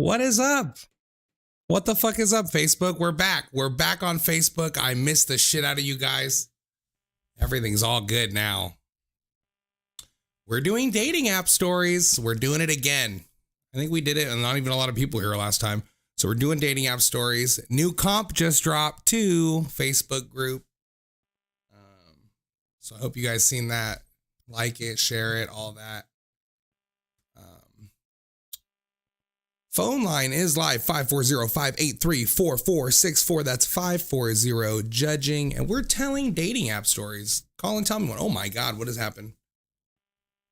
What is up? What the fuck is up, Facebook? We're back. We're back on Facebook. I missed the shit out of you guys. Everything's all good now. We're doing dating app stories. We're doing it again. I think we did it, and not even a lot of people here last time. So we're doing dating app stories. New comp just dropped to Facebook group. So I hope you guys seen that. Like it, share it, all that. Phone line is live, 540-583-4464. That's 540 judging. And we're telling dating app stories. Call and tell me one. Oh my God, what has happened?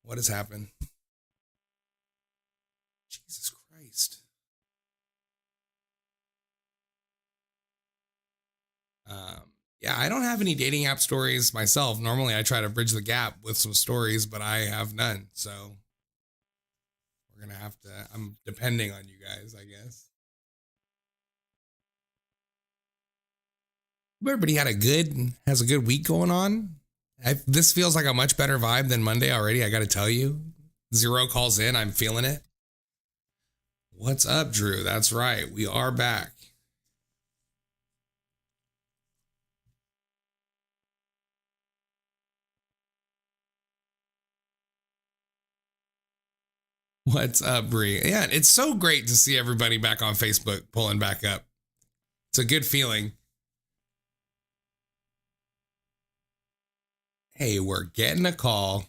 What has happened? Jesus Christ. Yeah, I don't have any dating app stories myself. Normally I try to bridge the gap with some stories, but I have none. So we're going to have to, I'm depending on you guys, I guess. Everybody has a good week going on. This feels like a much better vibe than Monday already. I got to tell you, Zero calls in. I'm feeling it. What's up, Drew? That's right. We are back. What's up, Bree? Yeah, it's so great to see everybody back on Facebook pulling back up. It's a good feeling. Hey, we're getting a call.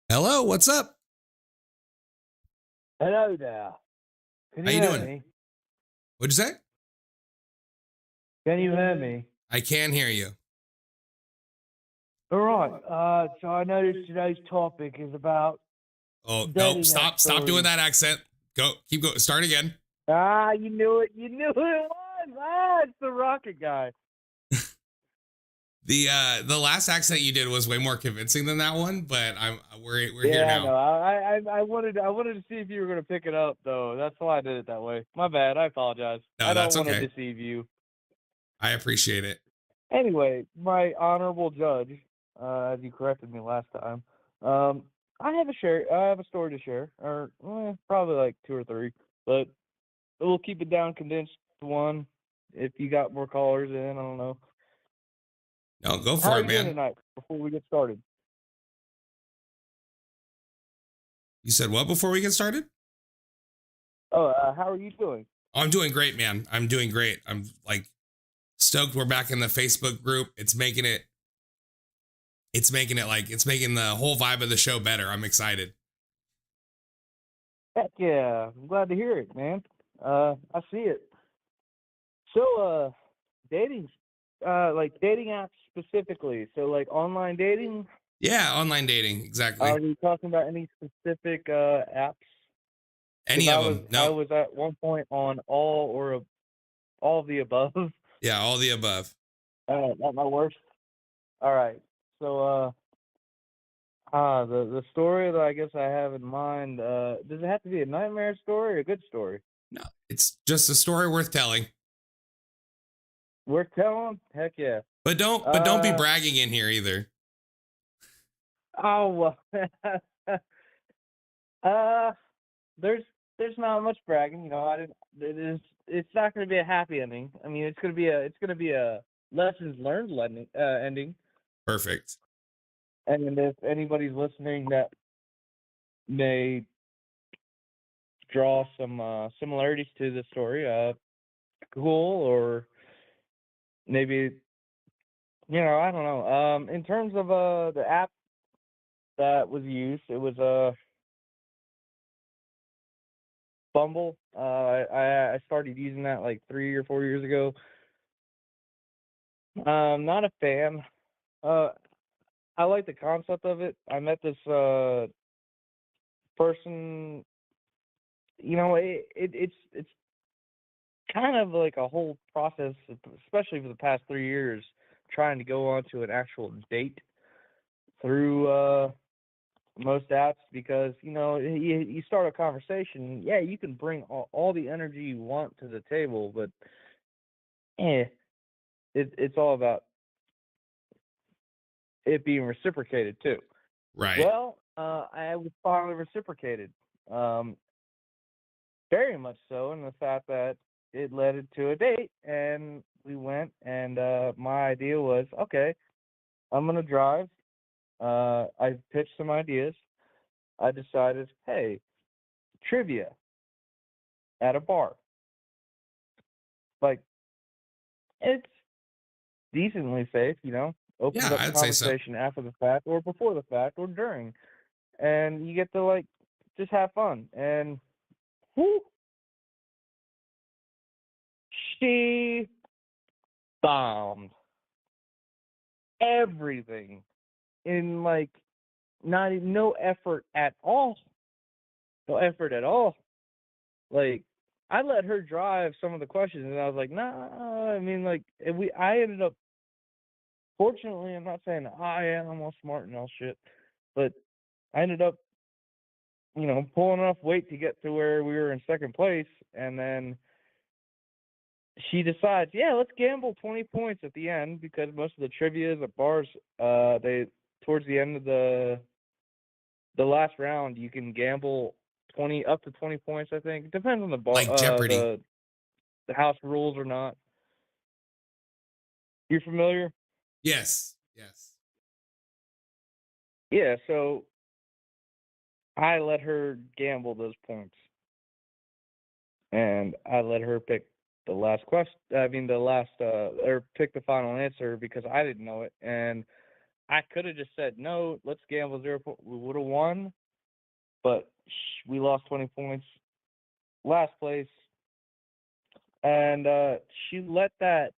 Hello, what's up? Hello there. How you doing? Me? What'd you say? Can you hear me? I can hear you. All right. So I noticed today's topic is about. Oh no! Stop doing that accent. Go. Keep going. Start again. You knew it. You knew who it was. It's the Rocket guy. The last accent you did was way more convincing than that one, but we're here now. No, I wanted to see if you were gonna pick it up though. That's why I did it that way. My bad. I apologize. No, I don't want to deceive you. I appreciate it. Anyway, my honorable judge, as you corrected me last time, I have a story to share, or probably like 2 or 3, but we'll keep it down, condensed to one. If you got more callers in, I don't know. No, go for it, man. How are you doing tonight before we get started? You said what before we get started? Oh, how are you doing? I'm doing great, man. I'm doing great. I'm like stoked we're back in the Facebook group. It's making the whole vibe of the show better. I'm excited. Heck yeah. I'm glad to hear it, man. I see it. So, dating apps specifically. So, like online dating? Yeah, online dating. Exactly. Are we talking about any specific apps? Any of them? No. I was at one point on all of the above. Yeah, all the above. Not my worst. All right. So, the story that I guess I have in mind, does it have to be a nightmare story or a good story? No, it's just a story worth telling. Worth telling? Heck yeah. But don't be bragging in here either. Oh, there's not much bragging, it's not going to be a happy ending. I mean, it's going to be a lessons learned ending. Perfect. And if anybody's listening that may draw some similarities to the story, cool, or maybe, I don't know. In terms of the app that was used, it was Bumble. I started using that like 3 or 4 years ago. Not a fan. I like the concept of it. I met this person. It's kind of like a whole process, especially for the past 3 years, trying to go on to an actual date through most apps, because you start a conversation. Yeah, you can bring all the energy you want to the table, but it's all about it being reciprocated too. Right. Well, I was finally reciprocated. Um, Very much so, in the fact that it led into a date, and we went, and my idea was, okay, I'm gonna drive. I pitched some ideas. I decided, hey, trivia at a bar. Like, it's decently safe, Yeah, opened up I'd say so. conversation after the fact or before the fact or during. And you get to, like, just have fun. And whew, she bombed everything in, like, not even, no effort at all. No effort at all. Like, I let her drive some of the questions, and I was like, nah. I mean, like, I ended up. Fortunately, I'm not saying I am all smart and all shit, but I ended up, pulling enough weight to get to where we were in second place, and then she decides, yeah, let's gamble 20 points at the end because most of the trivias at bars, they towards the end of the last round, you can gamble 20 up to 20 points. I think it depends on the bar, Like Jeopardy. the house rules or not. You're familiar? Yes. Yes. Yeah. So I let her gamble those points, and I let her pick the last question. I mean, or pick the final answer because I didn't know it, and I could have just said no. Let's gamble 0 We would have won, but we lost 20 points, last place, and she let that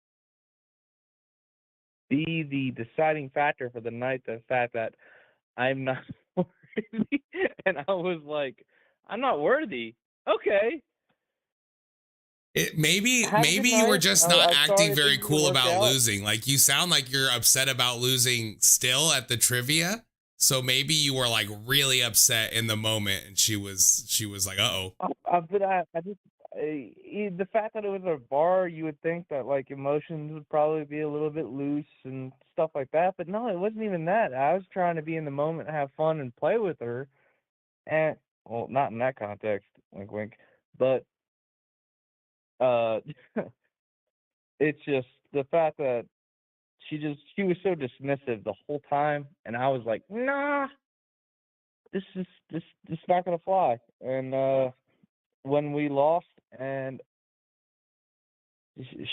be the deciding factor for the night. The fact that I'm not worthy, and I was like, I'm not worthy. Okay. Have a good Maybe you were night. just not I'm acting sorry very things didn't cool work about out. losing. Like you sound like you're upset about losing still at the trivia. So maybe you were like really upset in the moment and she was like, "Uh-oh." But I just the fact that it was a bar, you would think that like emotions would probably be a little bit loose and stuff like that. But no, it wasn't even that. I was trying to be in the moment, have fun, and play with her. And well, not in that context, wink, wink. But uh, it's just the fact that she was so dismissive the whole time, and I was like, nah, this is not gonna fly. And when we lost, and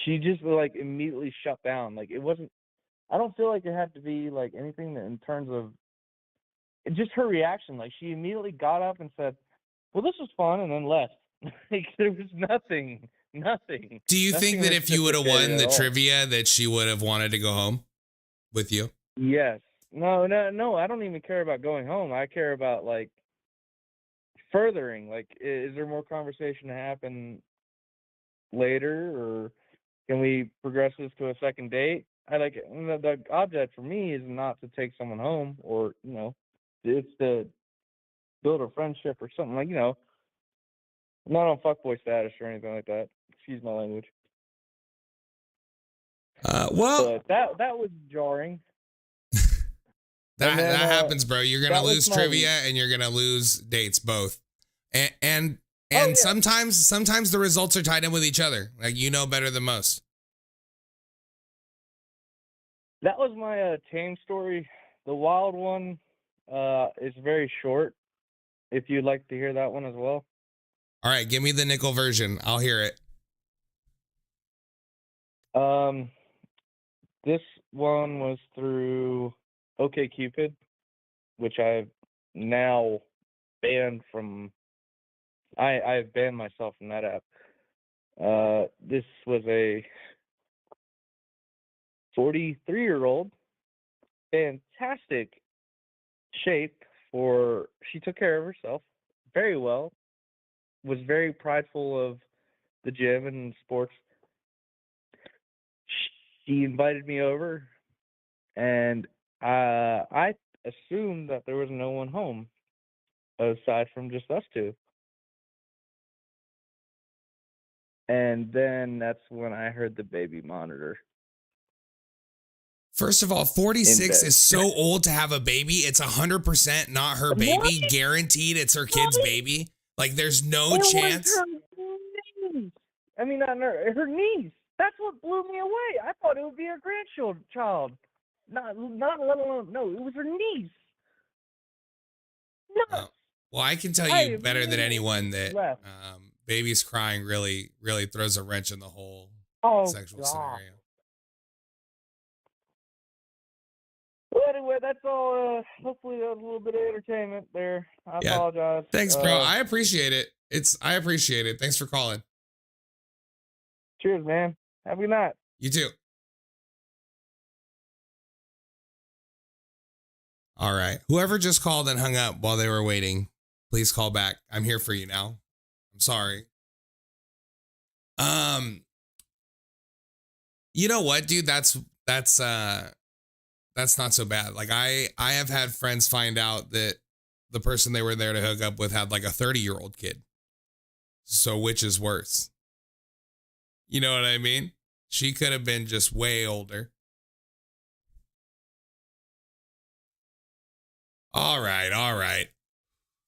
she just like immediately shut down. Like it wasn't. I don't feel like it had to be like anything in terms of just her reaction. Like she immediately got up and said, "Well, this was fun," and then left. Like there was nothing, Do you think nothing that if you would have reciprocated won at the all. trivia that she would have wanted to go home with you? Yes. No, no, no. I don't even care about going home. I care about like furthering. Like, is there more conversation to happen later, or can we progress this to a second date? I like the object for me is not to take someone home, or it's to build a friendship or something like I'm not on fuckboy status or anything like that. Excuse my language, Well, but that was jarring. And that then happens, bro. You're gonna that was lose my trivia week. and you're gonna lose dates both. And and Oh and yeah, sometimes the results are tied in with each other. Like you know better than most. that was my tame story. The wild one is very short. If you'd like to hear that one as well. All right, give me the nickel version. I'll hear it. Um, this one was through OkCupid, which I've now banned from. I've banned myself from that app. This was a 43-year-old, fantastic shape for. She took care of herself very well. Was very prideful of the gym and sports. She invited me over, and I assumed that there was no one home aside from just us two. And then that's when I heard the baby monitor. First of all, 46 bed. is so old to have a baby. It's 100% not her baby. What? Guaranteed it's her kid's What? baby. Like, there's no It chance. was her niece. I mean, not her niece. That's what blew me away. I thought it would be her grandchild. Not let alone, no, it was her niece. No. Well, I can tell you better than anyone that babies crying really, really throws a wrench in the whole sexual scenario. Well, anyway, that's all. Hopefully, that was a little bit of entertainment there. I apologize. Thanks, bro. I appreciate it. I appreciate it. Thanks for calling. Cheers, man. Have a good night. You too. All right. Whoever just called and hung up while they were waiting, please call back. I'm here for you now. I'm sorry. You know what, dude? That's not so bad. Like I have had friends find out that the person they were there to hook up with had like a 30-year-old kid. So which is worse? You know what I mean? She could have been just way older. All right.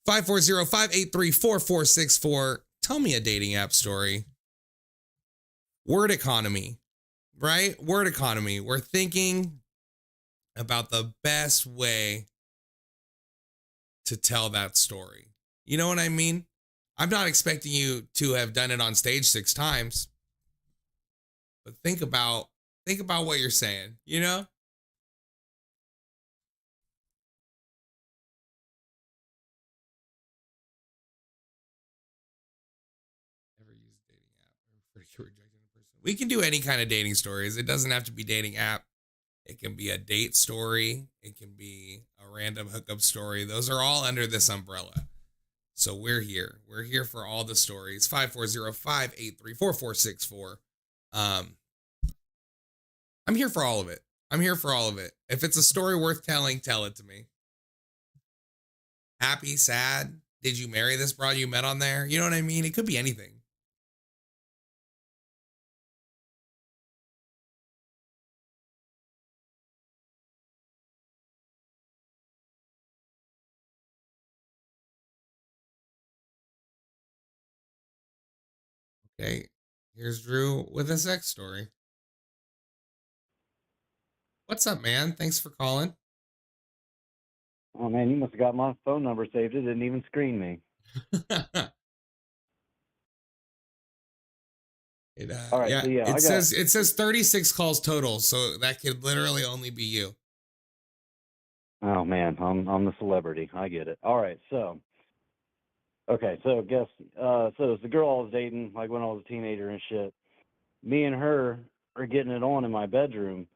540-583-4464. Tell me a dating app story. Word economy, right? Word economy. We're thinking about the best way to tell that story. You know what I mean? I'm not expecting you to have done it on stage 6 times. But think about what you're saying, you know? We can do any kind of dating stories. It doesn't have to be dating app. It can be a date story. It can be a random hookup story. Those are all under this umbrella. So we're here. We're here for all the stories. 540-583-4464. I'm here for all of it. If it's a story worth telling, tell it to me. Happy, sad. Did you marry this broad you met on there? You know what I mean? It could be anything. Okay, here's Drew with a sex story. What's up, man? Thanks for calling. Oh, man, you must have got my phone number saved. It didn't even screen me. All right, yeah, so yeah, it says 36 calls total, so that could literally only be you. Oh, man, I'm the celebrity. I get it. All right, so it's the girl I was dating, like when I was a teenager and shit. Me and her are getting it on in my bedroom,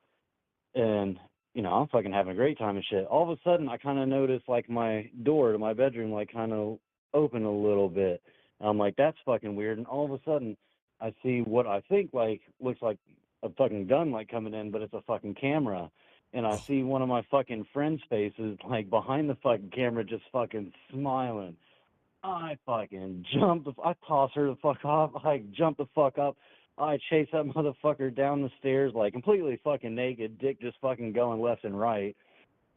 and I'm fucking having a great time and shit. All of a sudden, I kind of noticed like my door to my bedroom like kind of open a little bit. And I'm like, that's fucking weird. And all of a sudden, I see what I think like looks like a fucking gun like coming in, but it's a fucking camera. And I see one of my fucking friends' faces like behind the fucking camera, just fucking smiling. I fucking I toss her the fuck off. I jump the fuck up. I chase that motherfucker down the stairs, like completely fucking naked, dick just fucking going left and right.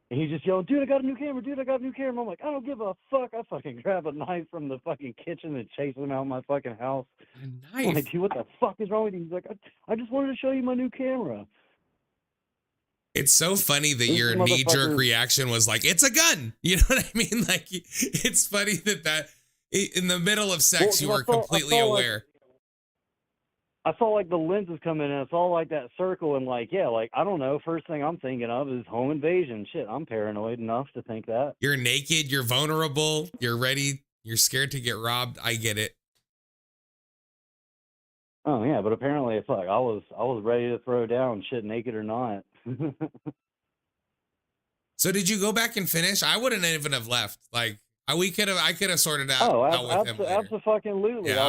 And he's just yelling, dude, I got a new camera, dude, I got a new camera. I'm like, I don't give a fuck. I fucking grab a knife from the fucking kitchen and chase him out of my fucking house. A knife? I'm like, dude, what the fuck is wrong with you? He's like, I just wanted to show you my new camera. It's so funny that your knee-jerk reaction was like, it's a gun. You know what I mean? Like, it's funny that in the middle of sex, you were completely aware. I saw like the lenses come in and I saw like that circle and like, yeah, like, I don't know. First thing I'm thinking of is home invasion. Shit, I'm paranoid enough to think that. You're naked. You're vulnerable. You're ready. You're scared to get robbed. I get it. Oh yeah, but apparently it's like I was ready to throw down, shit, naked or not. So did you go back and finish? I wouldn't even have left. Like I could have sorted out. Oh, absolutely. Yeah,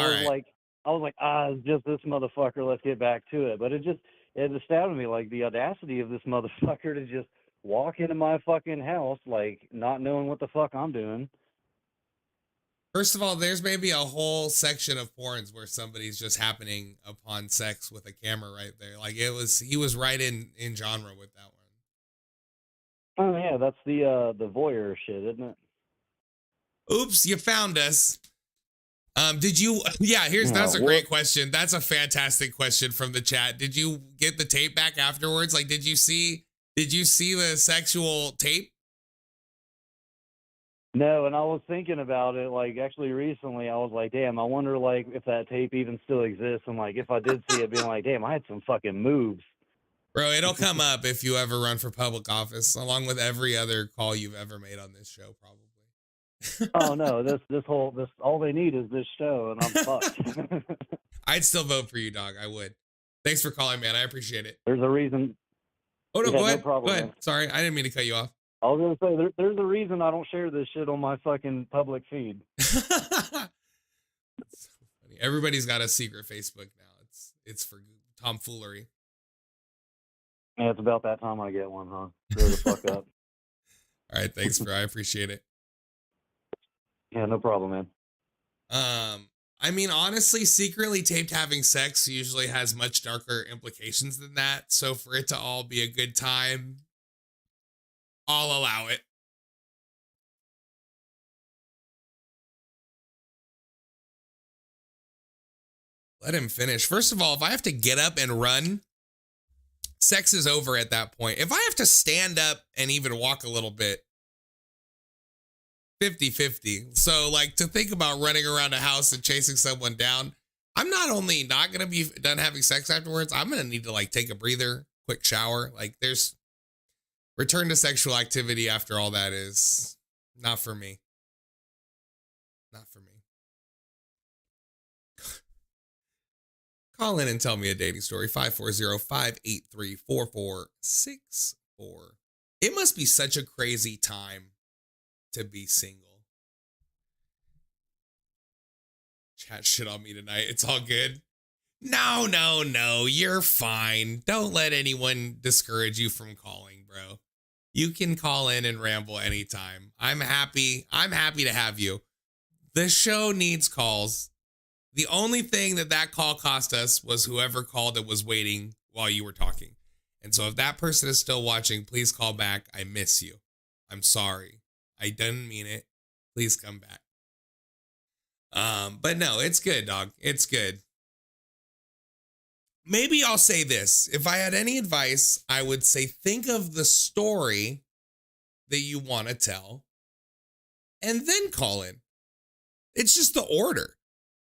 I was like, it's just this motherfucker. Let's get back to it. But it astounded me, like the audacity of this motherfucker to just walk into my fucking house, like not knowing what the fuck I'm doing. First of all, there's maybe a whole section of porns where somebody's just happening upon sex with a camera right there. Like he was right in genre with that one. Oh yeah, that's the voyeur shit, isn't it? Oops, you found us. Did you? Yeah, that's a great question. That's a fantastic question from the chat. Did you get the tape back afterwards? Like, did you see the sexual tape? No, and I was thinking about it, like, actually recently. I was like, damn, I wonder, like, if that tape even still exists, and, like, if I did see it, being like, damn, I had some fucking moves. Bro, it'll come up if you ever run for public office, along with every other call you've ever made on this show, probably. Oh no, this all they need is this show, and I'm fucked. I'd still vote for you, dog. I would. Thanks for calling, man. I appreciate it. There's a reason. Oh no, Yeah, go ahead. no problem, Go ahead. man. Sorry, I didn't mean to cut you off. I was gonna say there's a reason I don't share this shit on my fucking public feed. That's so funny. Everybody's got a secret Facebook now. It's for tomfoolery. Yeah, it's about that time I get one, huh? Grow the fuck up. All right, thanks, bro. I appreciate it. Yeah, no problem, man. I mean, honestly, secretly taped having sex usually has much darker implications than that. So for it to all be a good time, I'll allow it. Let him finish. First of all, if I have to get up and run, sex is over at that point. If I have to stand up and even walk a little bit, 50-50. So, like, to think about running around a house and chasing someone down, I'm not only not going to be done having sex afterwards, I'm going to need to, like, take a breather, quick shower. Like, there's return to sexual activity after all that is not for me. Not for me. Call in and tell me a dating story. 540-583-4464. It must be such a crazy time to be single. Chat shit on me tonight. It's all good. No. You're fine. Don't let anyone discourage you from calling, bro. You can call in and ramble anytime. I'm happy to have you. The show needs calls. The only thing that call cost us was whoever called that was waiting while you were talking. And so if that person is still watching, please call back. I miss you. I'm sorry. I didn't mean it. Please come back. But no, it's good, dog. It's good. Maybe I'll say this. If I had any advice, I would say think of the story that you want to tell and then call in. It's just the order.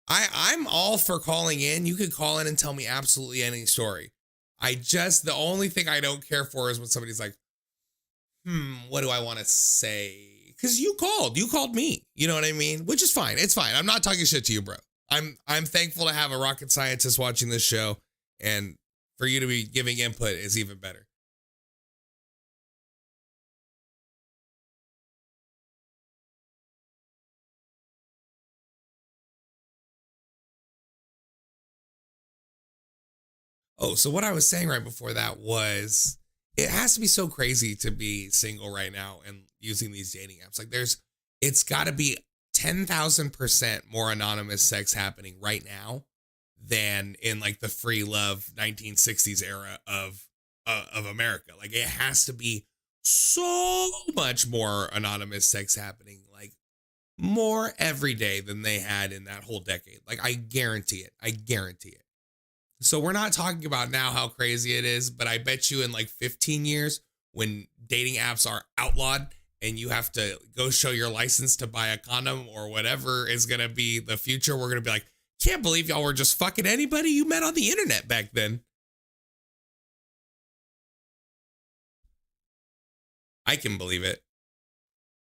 I'm all for calling in. You could call in and tell me absolutely any story. The only thing I don't care for is when somebody's like, what do I want to say? Because you called me. You know what I mean? Which is fine. It's fine. I'm not talking shit to you, bro. I'm thankful to have a rocket scientist watching this show, and for you to be giving input is even better. Oh, so what I was saying right before that was it has to be so crazy to be single right now and using these dating apps. Like it's got to be 10,000% more anonymous sex happening right now than in like the free love 1960s era of America. Like it has to be so much more anonymous sex happening, like more every day than they had in that whole decade. Like I guarantee it. So we're not talking about now how crazy it is, but I bet you in like 15 years when dating apps are outlawed and you have to go show your license to buy a condom or whatever is going to be the future, we're going to be like, can't believe y'all were just fucking anybody you met on the internet back then. I can believe it.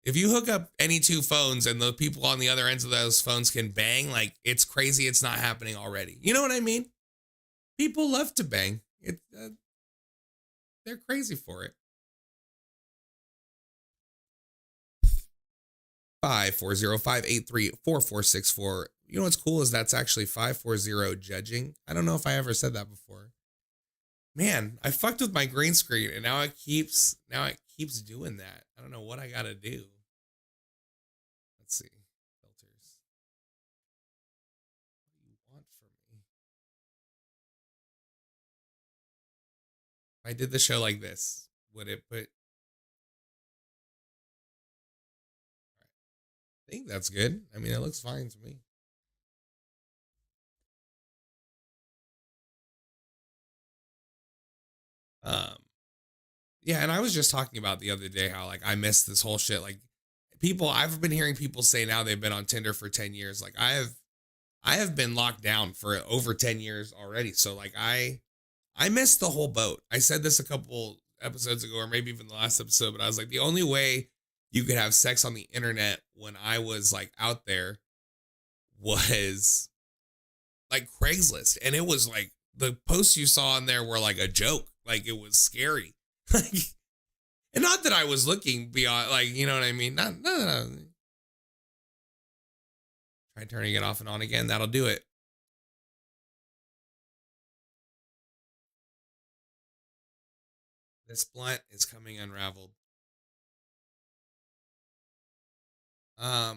If you hook up any two phones and the people on the other ends of those phones can bang, like it's crazy it's not happening already. You know what I mean? People love to bang. They're crazy for it. 540-583-4464. You know what's cool is that's actually 540 judging. I don't know if I ever said that before. Man, I fucked with my green screen and now it keeps doing that. I don't know what I gotta do. Let's see. Filters. What do you want from me? If I did the show like this, would it put think that's good. I mean, it looks fine to me. Yeah, and I was just talking about the other day how like I missed this whole shit. Like people, I've been hearing people say now they've been on Tinder for 10 years. Like I have been locked down for over 10 years already. So like I missed the whole boat. I said this a couple episodes ago, or maybe even the last episode, but I was like, the only way you could have sex on the internet when I was like out there was like Craigslist. And it was like the posts you saw in there were like a joke. Like it was scary. Like, and not that I was looking beyond, like, you know what I mean? No. Try turning it off and on again. That'll do it. This blunt is coming unraveled. Call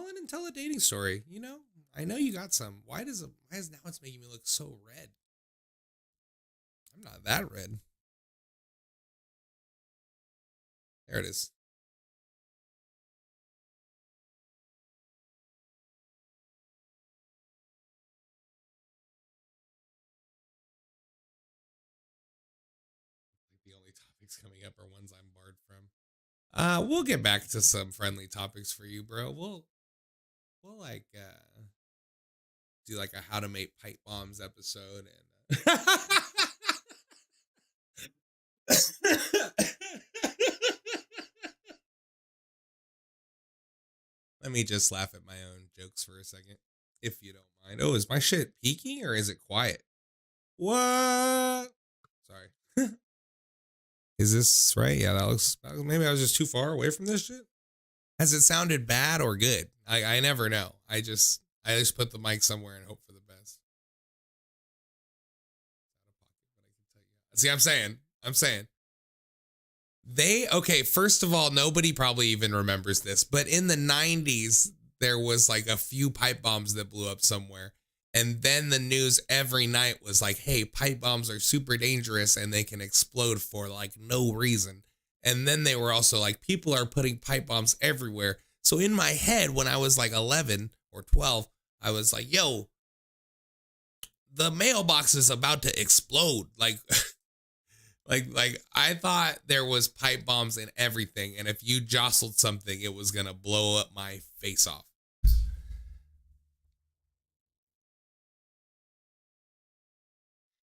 in and tell a dating story. You know, I know you got some. Why is now it's making me look so red? I'm not that red. There it is. The only topics coming up are ones I'm barred from. We'll get back to some friendly topics for you, bro. We'll like do like a how to make pipe bombs episode and let me just laugh at my own jokes for a second, if you don't mind. Oh, is my shit peaking or is it quiet? What? Sorry. Is this right? Yeah, that looks, maybe I was just too far away from this shit. Has it sounded bad or good? I never know. I just put the mic somewhere and hope for the best. See, I'm saying. Okay, first of all, nobody probably even remembers this, but in the 90s, there was like a few pipe bombs that blew up somewhere. And then the news every night was like, hey, pipe bombs are super dangerous and they can explode for like no reason. And then they were also like, people are putting pipe bombs everywhere. So in my head, when I was like 11 or 12, I was like, yo, the mailbox is about to explode. Like, like I thought there was pipe bombs in everything. And if you jostled something, it was going to blow up my face off.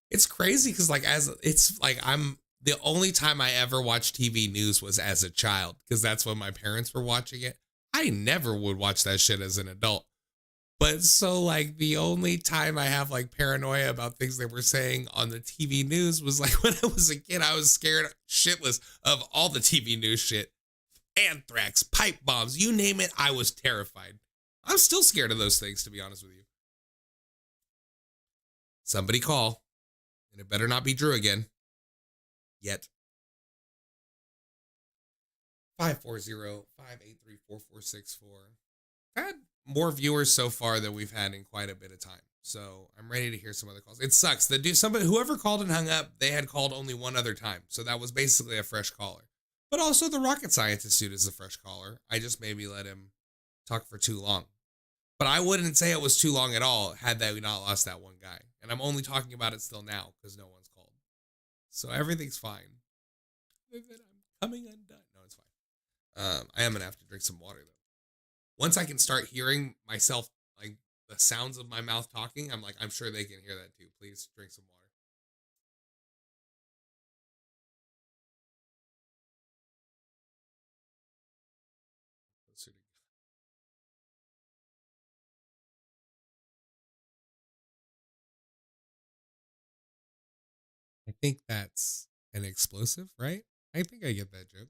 It's crazy because I'm the only time I ever watched TV news was as a child because that's when my parents were watching it. I never would watch that shit as an adult. But so like the only time I have like paranoia about things they were saying on the TV news was like when I was a kid, I was scared shitless of all the TV news shit. Anthrax, pipe bombs, you name it, I was terrified. I'm still scared of those things, to be honest with you. Somebody call. And it better not be Drew again. Yet. 540-583-4464. Had more viewers so far than we've had in quite a bit of time. So I'm ready to hear some other calls. It sucks. Whoever called and hung up, they had called only one other time. So that was basically a fresh caller. But also the rocket scientist dude is a fresh caller. I just maybe let him talk for too long. But I wouldn't say it was too long at all had that we not lost that one guy. And I'm only talking about it still now because no one's called. So everything's fine. I'm coming undone. No, it's fine. I am going to have to drink some water, though. Once I can start hearing myself, like the sounds of my mouth talking, I'm sure they can hear that too. Please drink some water. I think that's an explosive, right? I think I get that joke.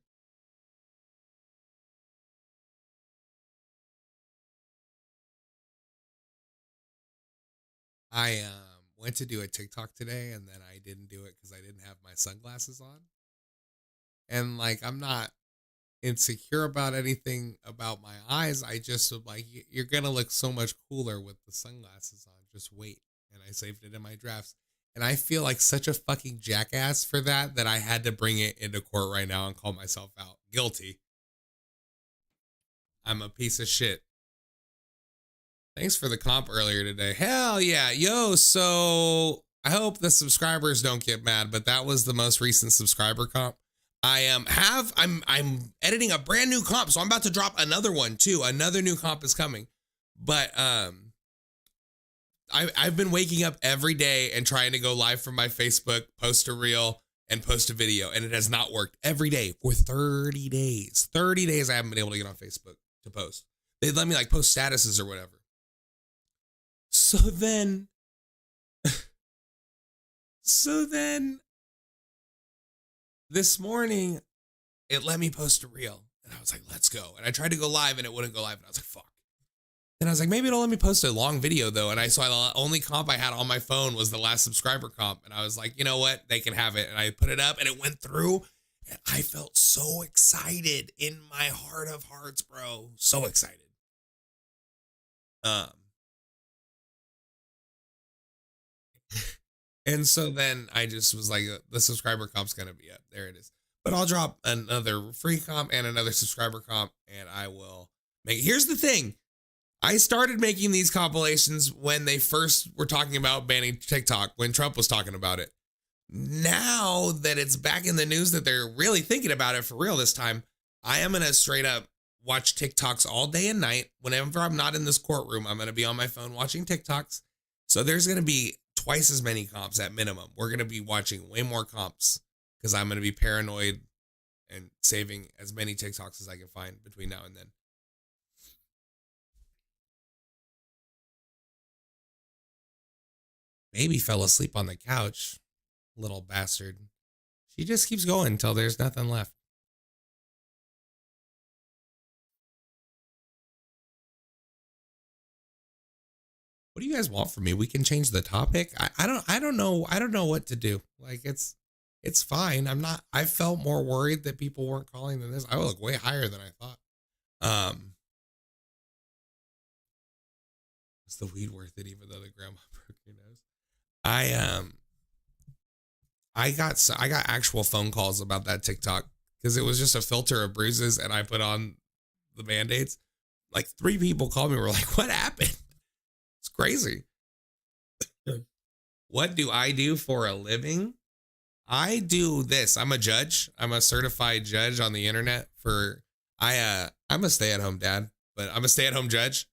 I went to do a TikTok today and then I didn't do it because I didn't have my sunglasses on. And like, I'm not insecure about anything about my eyes. I just am like, you're going to look so much cooler with the sunglasses on. Just wait. And I saved it in my drafts. And I feel like such a fucking jackass for that I had to bring it into court right now and call myself out. Guilty. I'm a piece of shit. Thanks for the comp earlier today. Hell yeah. Yo, so I hope the subscribers don't get mad, but that was the most recent subscriber comp. I'm editing a brand new comp, so I'm about to drop another one too. Another new comp is coming. But I've been waking up every day and trying to go live from my Facebook, post a reel and post a video, and it has not worked every day for 30 days. 30 days I haven't been able to get on Facebook to post. They let me like post statuses or whatever. So then this morning it let me post a reel and I was like, let's go. And I tried to go live and it wouldn't go live. And I was like, fuck. And I was like, maybe it'll let me post a long video though. And I saw the only comp I had on my phone was the last subscriber comp. And I was like, you know what? They can have it. And I put it up and it went through and I felt so excited in my heart of hearts, bro. So excited. And so then I just was like, the subscriber comp's gonna be up. There it is. But I'll drop another free comp and another subscriber comp, and I will make. Here's the thing. I started making these compilations when they first were talking about banning TikTok, when Trump was talking about it. Now that it's back in the news that they're really thinking about it for real this time, I am gonna straight up watch TikToks all day and night. Whenever I'm not in this courtroom, I'm gonna be on my phone watching TikToks. So there's gonna be twice as many comps at minimum. We're going to be watching way more comps because I'm going to be paranoid and saving as many TikToks as I can find between now and then. Baby fell asleep on the couch. Little bastard. She just keeps going until there's nothing left. What do you guys want from me? We can change the topic. I don't know. I don't know what to do. Like it's fine. I felt more worried that people weren't calling than this. I would look way higher than I thought. Is the weed worth it even though the grandma broke your nose? I got actual phone calls about that TikTok because it was just a filter of bruises and I put on the Band-Aids. Like 3 people called me and were like, what happened? It's crazy. What do I do for a living? I do this. I'm a judge. I'm a certified judge on the internet for I'm a stay-at-home dad, but I'm a stay-at-home judge.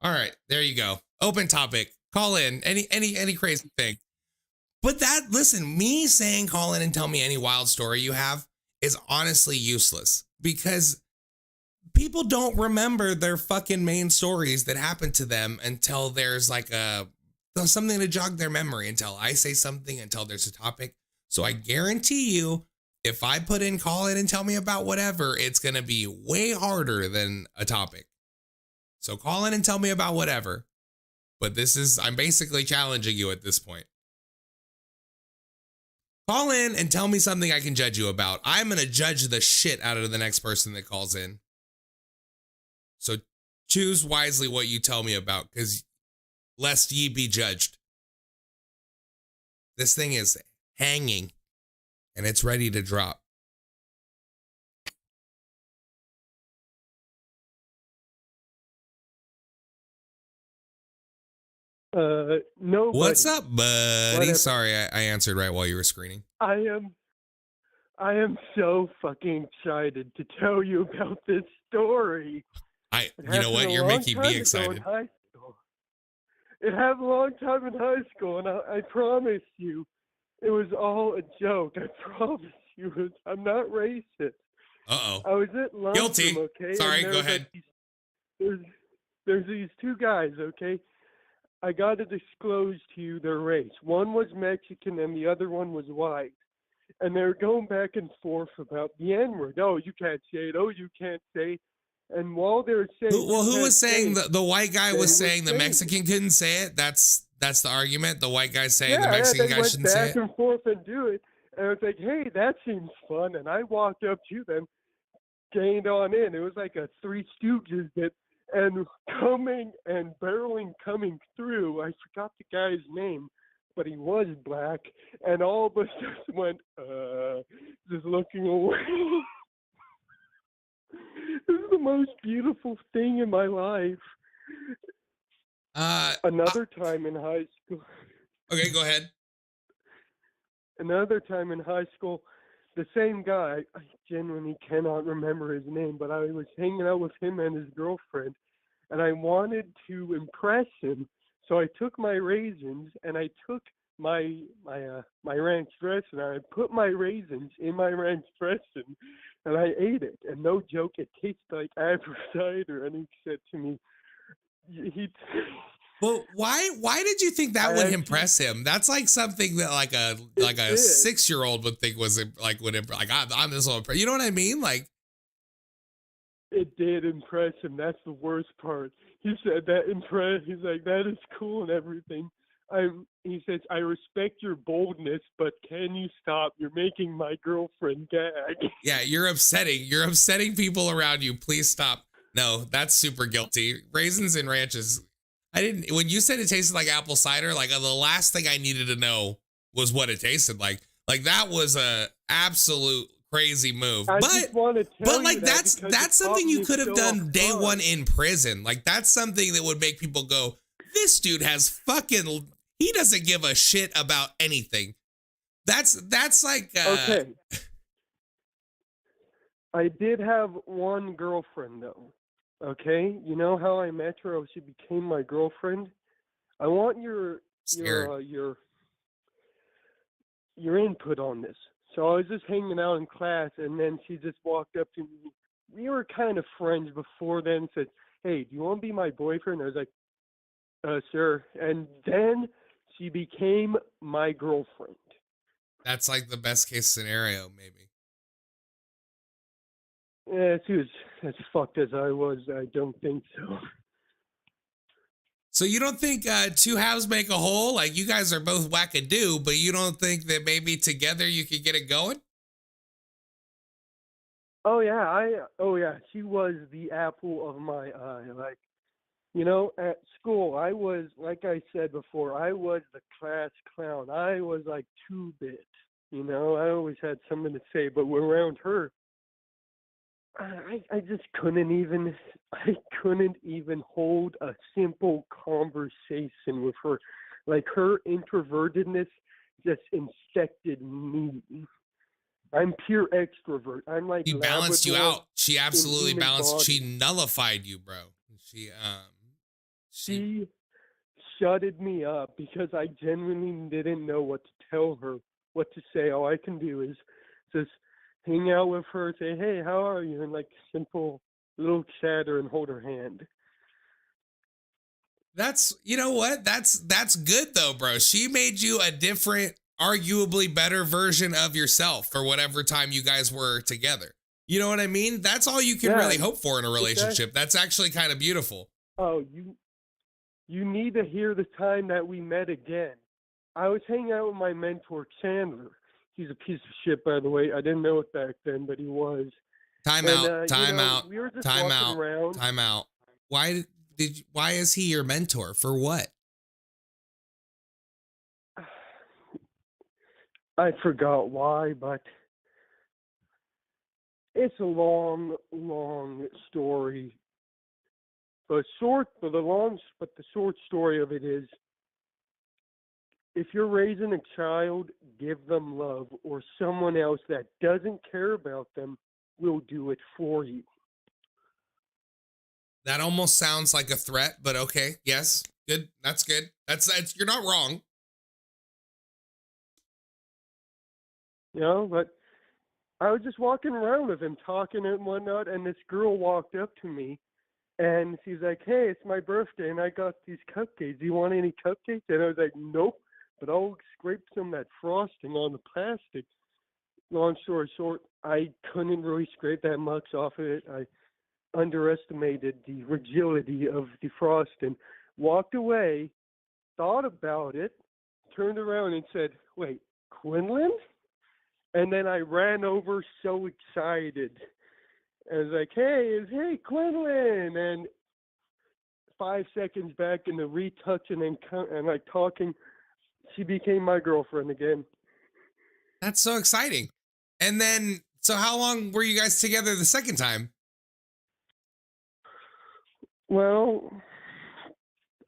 All right, there you go. Open topic. Call in any crazy thing. But listen, me saying call in and tell me any wild story you have is honestly useless because people don't remember their fucking main stories that happened to them until there's like something to jog their memory, until I say something, until there's a topic. So I guarantee you, if I put in call in and tell me about whatever, it's going to be way harder than a topic. So call in and tell me about whatever. But I'm basically challenging you at this point. Call in and tell me something I can judge you about. I'm going to judge the shit out of the next person that calls in. So choose wisely what you tell me about, because lest ye be judged. This thing is hanging and it's ready to drop. No. What's up, buddy? Whatever. Sorry, I answered right while you were screening. I am so fucking excited to tell you about this story. You know what? You're making me excited. It happened a long time in high school, and I promise you, It was all a joke. I promise you. I'm not racist. Uh-oh. I was at lunch. Guilty. Okay. Sorry, and go ahead. There's these two guys. Okay. I got to disclose to you their race. One was Mexican and the other one was white. And they were going back and forth about the N-word. Oh, you can't say it. Oh, you can't say it. And while they were saying, Who was saying the white guy they was were saying the saying Mexican couldn't say it? That's the argument. The white guy saying the Mexican they guy went shouldn't say back it. and forth and do it. And I was like, hey, that seems fun. And I walked up to them, gained on in. It was like a Three Stooges bit. And coming and barreling coming through, I forgot the guy's name, but he was black. And all of us just went, just looking away. This is the most beautiful thing in my life. Another time in high school. Okay, go ahead. Another time in high school, the same guy, I genuinely cannot remember his name, but I was hanging out with him and his girlfriend, and I wanted to impress him, so I took my raisins and I took my ranch dressing. I put my raisins in my ranch dressing, and I ate it. And no joke, it tastes like apple cider. And he said to me, Well, why did you think that would impress him? That's like something that like a 6-year-old would think was like I'm this little. You know what I mean? Like it did impress him. That's the worst part. He said that impressed. He's like, that is cool and everything. He says, I respect your boldness, but can you stop? You're making my girlfriend gag. Yeah, you're upsetting. You're upsetting people around you. Please stop. No, that's super guilty. Raisins and ranches. When you said it tasted like apple cider, like the last thing I needed to know was what it tasted like. Like that was a absolute crazy move. But like that's something you could have done day one in prison. Like that's something that would make people go, this dude has fucking, he doesn't give a shit about anything. That's like okay. I did have one girlfriend though. Okay, you know how I met her? She became my girlfriend. I want your input on this. So I was just hanging out in class, and then she just walked up to me. We were kind of friends before then. Said, "Hey, do you want to be my boyfriend?" I was like, "Sure." And then she became my girlfriend. That's like the best case scenario, maybe. Yeah, she was as fucked as I was. I don't think so. So you don't think two halves make a whole? Like you guys are both wackadoo, but you don't think that maybe together you could get it going? Oh yeah, she was the apple of my eye. Like, you know, at school, I was, like I said before, I was the class clown. I was like 2-bit. You know, I always had something to say, but around her, I just couldn't even hold a simple conversation with her. Like her introvertedness just infected me. I'm pure extrovert. I'm like, she balanced you out. She absolutely balanced. She nullified you, bro. She shutted me up because I genuinely didn't know what to tell her, what to say. All I can do is just hang out with her, say, hey, how are you? And like simple little chatter and hold her hand. That's, you know what? That's good though, bro. She made you a different, arguably better version of yourself for whatever time you guys were together. You know what I mean? That's all you can really hope for in a relationship. That's actually kind of beautiful. Oh, you need to hear the time that we met again. I was hanging out with my mentor, Chandler. He's a piece of shit, by the way. I didn't know it back then, but he was. Time out. Why is he your mentor? For what? I forgot why, but it's a long, long story. The short story of it is, if you're raising a child, give them love, or someone else that doesn't care about them will do it for you. That almost sounds like a threat, but okay. Yes. Good. That's good. That's you're not wrong. But I was just walking around with him, talking and whatnot, and this girl walked up to me, and she's like, "Hey, it's my birthday, and I got these cupcakes. Do you want any cupcakes?" And I was like, "Nope, but I'll scrape some of that frosting on the plastic." Long story short, I couldn't really scrape that much off of it. I underestimated the fragility of the frosting, walked away, thought about it, turned around and said, "Wait, Quinlan?" And then I ran over so excited. I was like, hey, Quinlan. And 5 seconds back in the retouching and like talking, she became my girlfriend again. That's so exciting. And then, so how long were you guys together the second time? Well,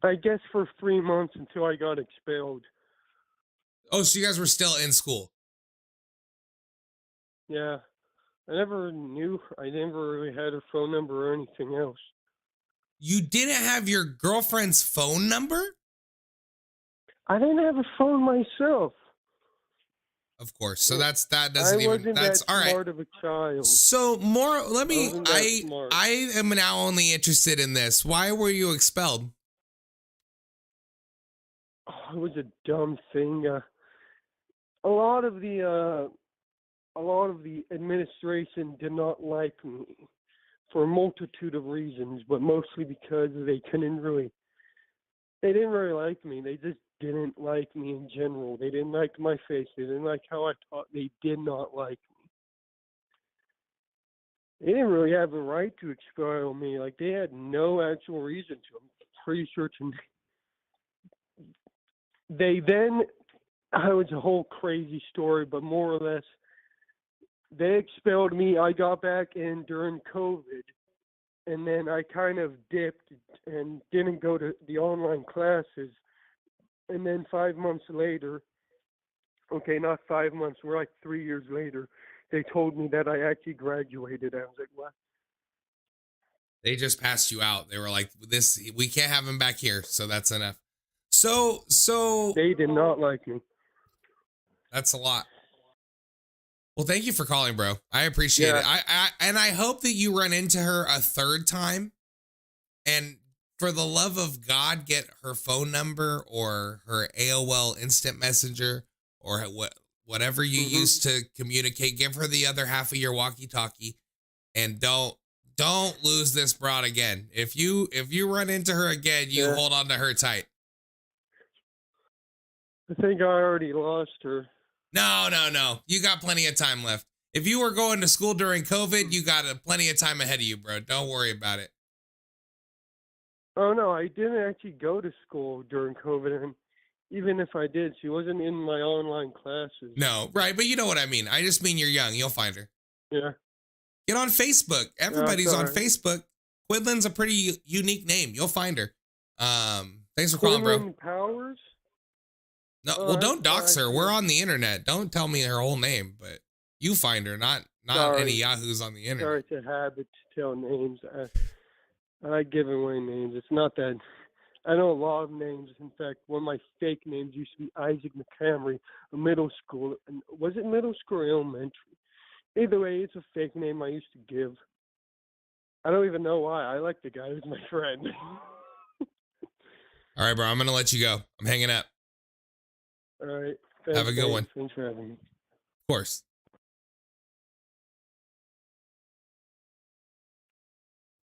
I guess for 3 months until I got expelled. Oh, so you guys were still in school? Yeah. I never knew. I never really had her phone number or anything else. You didn't have your girlfriend's phone number? I didn't have a phone myself. Of course. So that doesn't even, that's that all right. smart of a child. So more, Smart. I am now only interested in this. Why were you expelled? Oh, it was a dumb thing. A lot of the administration did not like me for a multitude of reasons, but mostly because they didn't really like me. They just didn't like me in general. They didn't like my face. They didn't like how I taught. They did not like me. They didn't really have a right to expel me. Like, they had no actual reason to. I'm pretty certain. It was a whole crazy story, but more or less, they expelled me. I got back in during COVID, and then I kind of dipped and didn't go to the online classes. And then 5 months later, okay, not 5 months, we're like 3 years later, they told me that I actually graduated. I was like, what? They just passed you out. They were like, we can't have him back here. So that's enough. So They did not like me. That's a lot. Well, thank you for calling, bro. I appreciate it. I hope that you run into her a third time, and for the love of God, get her phone number or her AOL Instant Messenger or whatever you use to communicate. Give her the other half of your walkie-talkie, and don't lose this broad again. If you run into her again, you hold on to her tight. I think I already lost her. No. You got plenty of time left. If you were going to school during COVID, you got plenty of time ahead of you, bro. Don't worry about it. Oh, no, I didn't actually go to school during COVID. And even if I did, she wasn't in my online classes. No, right. But you know what I mean. I just mean you're young. You'll find her. Yeah. Get on Facebook. Everybody's on Facebook. Quinlan's a pretty unique name. You'll find her. Thanks for calling, bro. Quinlan Powers? No, well, don't dox her. We're on the internet. Don't tell me her whole name, but you find her, not any Yahoos on the internet. Sorry, it's a habit to tell names. I like giving away names. It's not that. I know a lot of names. In fact, one of my fake names used to be Isaac McCamry, a middle school. Was it middle school or elementary? Either way, it's a fake name I used to give. I don't even know why. I like the guy who's my friend. All right, bro. I'm going to let you go. I'm hanging up. All right. Have a good one. Thanks for having me. Of course.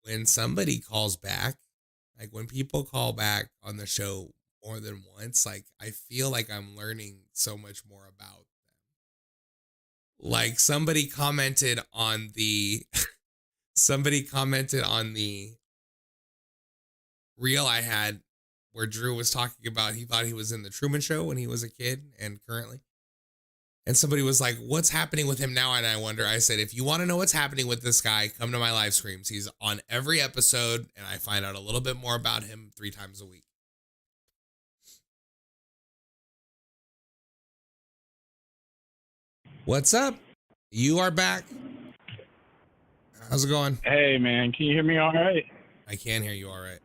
When somebody calls back, like when people call back on the show more than once, like I feel like I'm learning so much more about them. Like somebody commented on the reel I had where Drew was talking about he thought he was in the Truman Show when he was a kid and currently. And somebody was like, what's happening with him now? And I wonder, I said, if you want to know what's happening with this guy, come to my live streams. He's on every episode and I find out a little bit more about him 3 times a week. What's up? You are back. How's it going? Hey, man. Can you hear me all right? I can hear you all right.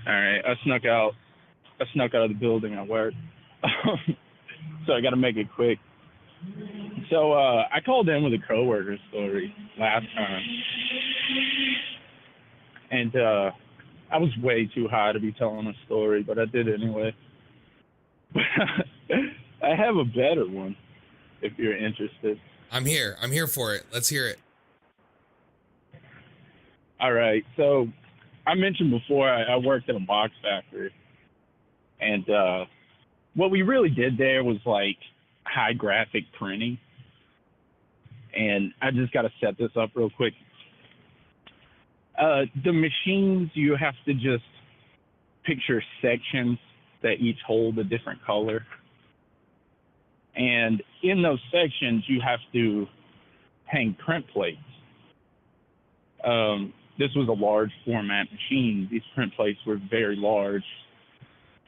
All right. I snuck out of the building at work. So I got to make it quick. So I called in with a coworker story last time, and I was way too high to be telling a story, but I did anyway. I have a better one if you're interested. I'm here. I'm here for it. Let's hear it. All right. So I mentioned before I worked at a box factory, and what we really did there was like high graphic printing. And I just got to set this up real quick. The machines, you have to just picture sections that each hold a different color. And in those sections, you have to hang print plates. This was a large format machine. These print plates were very large,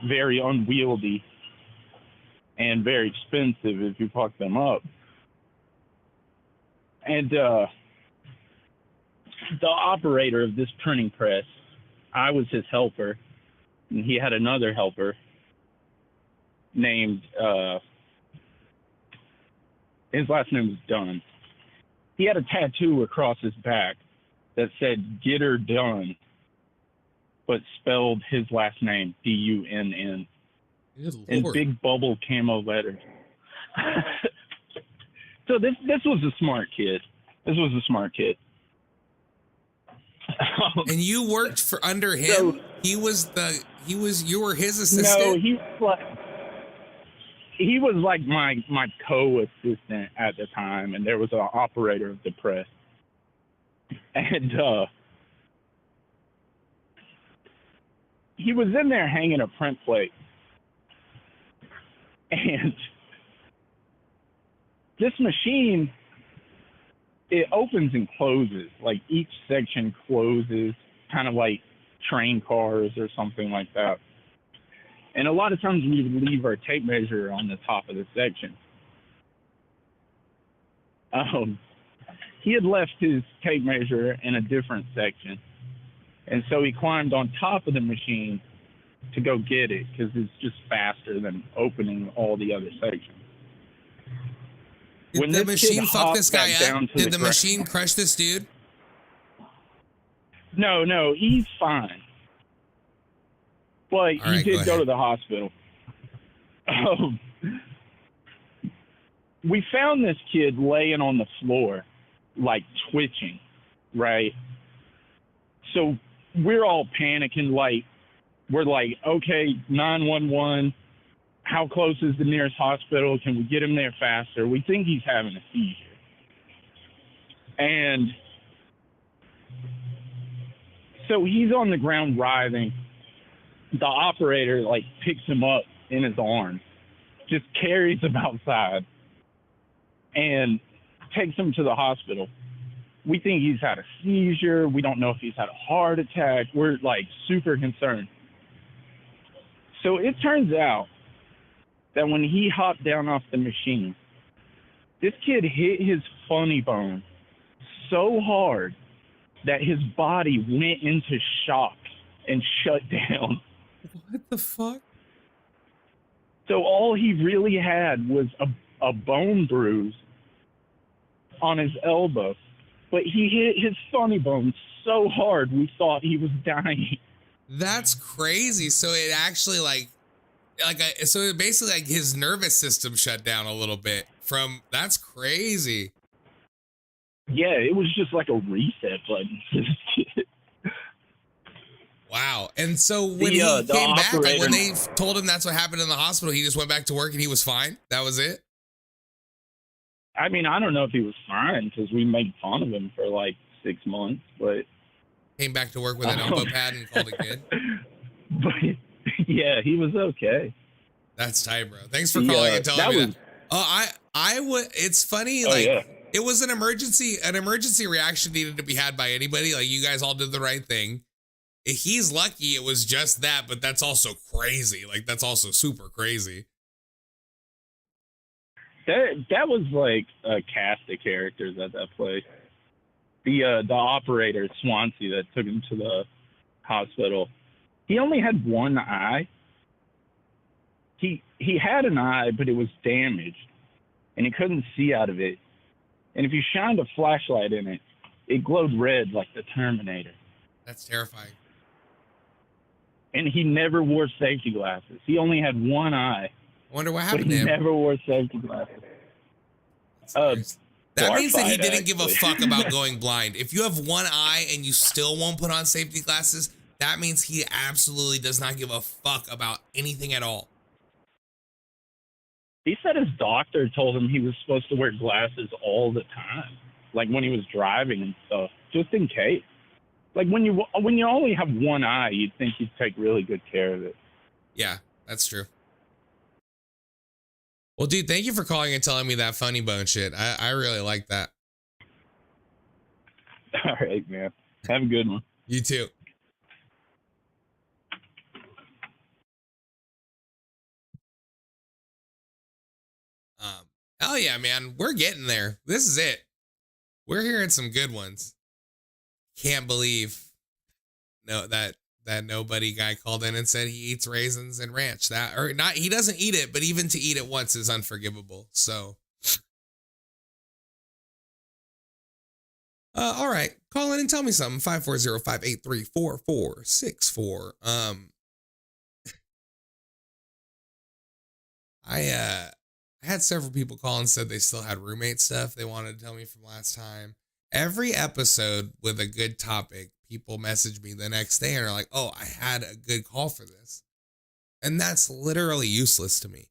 very unwieldy, and very expensive if you fuck them up. And the operator of this printing press, I was his helper, and he had another helper named, his last name was Dunn. He had a tattoo across his back that said "Get her done," but spelled his last name D-U-N-N in big bubble camo letters. So this was a smart kid. This was a smart kid. And you worked for under him? So, you were his assistant? No, he was like my co-assistant at the time, and there was an operator of the press. And he was in there hanging a print plate. And this machine, it opens and closes. Like each section closes, kind of like train cars or something like that. And a lot of times we would leave our tape measure on the top of the section. He had left his tape measure in a different section. And so he climbed on top of the machine to go get it because it's just faster than opening all the other sections. Did the machine fuck this guy up? Did the machine crush this dude? No, he's fine. But he did go to the hospital. We found this kid laying on the floor, like twitching, right? So we're all panicking, like, we're like, okay, 911, how close is the nearest hospital? Can we get him there faster? We think he's having a seizure. And so he's on the ground writhing. The operator, like, picks him up in his arms, just carries him outside, and takes him to the hospital. We think he's had a seizure. We don't know if he's had a heart attack. We're, like, super concerned. So it turns out that when he hopped down off the machine, this kid hit his funny bone so hard that his body went into shock and shut down. What the fuck? So all he really had was a bone bruise on his elbow. But he hit his funny bone so hard we thought he was dying. That's crazy. So it actually so it basically like his nervous system shut down a little bit from, that's crazy. Yeah, it was just like a reset button for this kid. Wow. And so when he came back, like when they told him that's what happened in the hospital, he just went back to work and he was fine? That was it? I mean, I don't know if he was fine because we made fun of him for like 6 months, but... Came back to work with an elbow pad and called it good? But, yeah, he was okay. That's tight, bro. Thanks for calling and telling me that. I would, it's funny, it was an emergency reaction needed to be had by anybody. Like, you guys all did the right thing. He's lucky it was just that, but that's also crazy. Like, that's also super crazy. That was like a cast of characters at that place. The operator, Swansea, that took him to the hospital, he only had one eye. He had an eye, but it was damaged. and he couldn't see out of it. And if you shined a flashlight in it, it glowed red like the Terminator. That's terrifying. And he never wore safety glasses. He only had one eye. I wonder what But happened to he him. never wore safety glasses. That means that he Glorified, didn't give a actually. fuck about going blind. If you have one eye and you still won't put on safety glasses, that means he absolutely does not give a fuck about anything at all. He said his doctor told him he was supposed to wear glasses all the time, like when he was driving and stuff, just in case. Like when you only have one eye, you'd think you'd take really good care of it. Yeah, that's true. Well, dude, thank you for calling and telling me that funny bone shit. I really like that. All right, man. Have a good one. You too. Hell yeah, man. We're getting there. This is it. We're hearing some good ones. Can't believe that nobody guy called in and said he eats raisins and ranch. That, or not, he doesn't eat it, but even to eat it once is unforgivable. So all right, call in and tell me something. 540-583-4464. I had several people call and said they still had roommate stuff they wanted to tell me from last time. Every episode with a good topic, people message me the next day and are like, oh, I had a good call for this. And that's literally useless to me.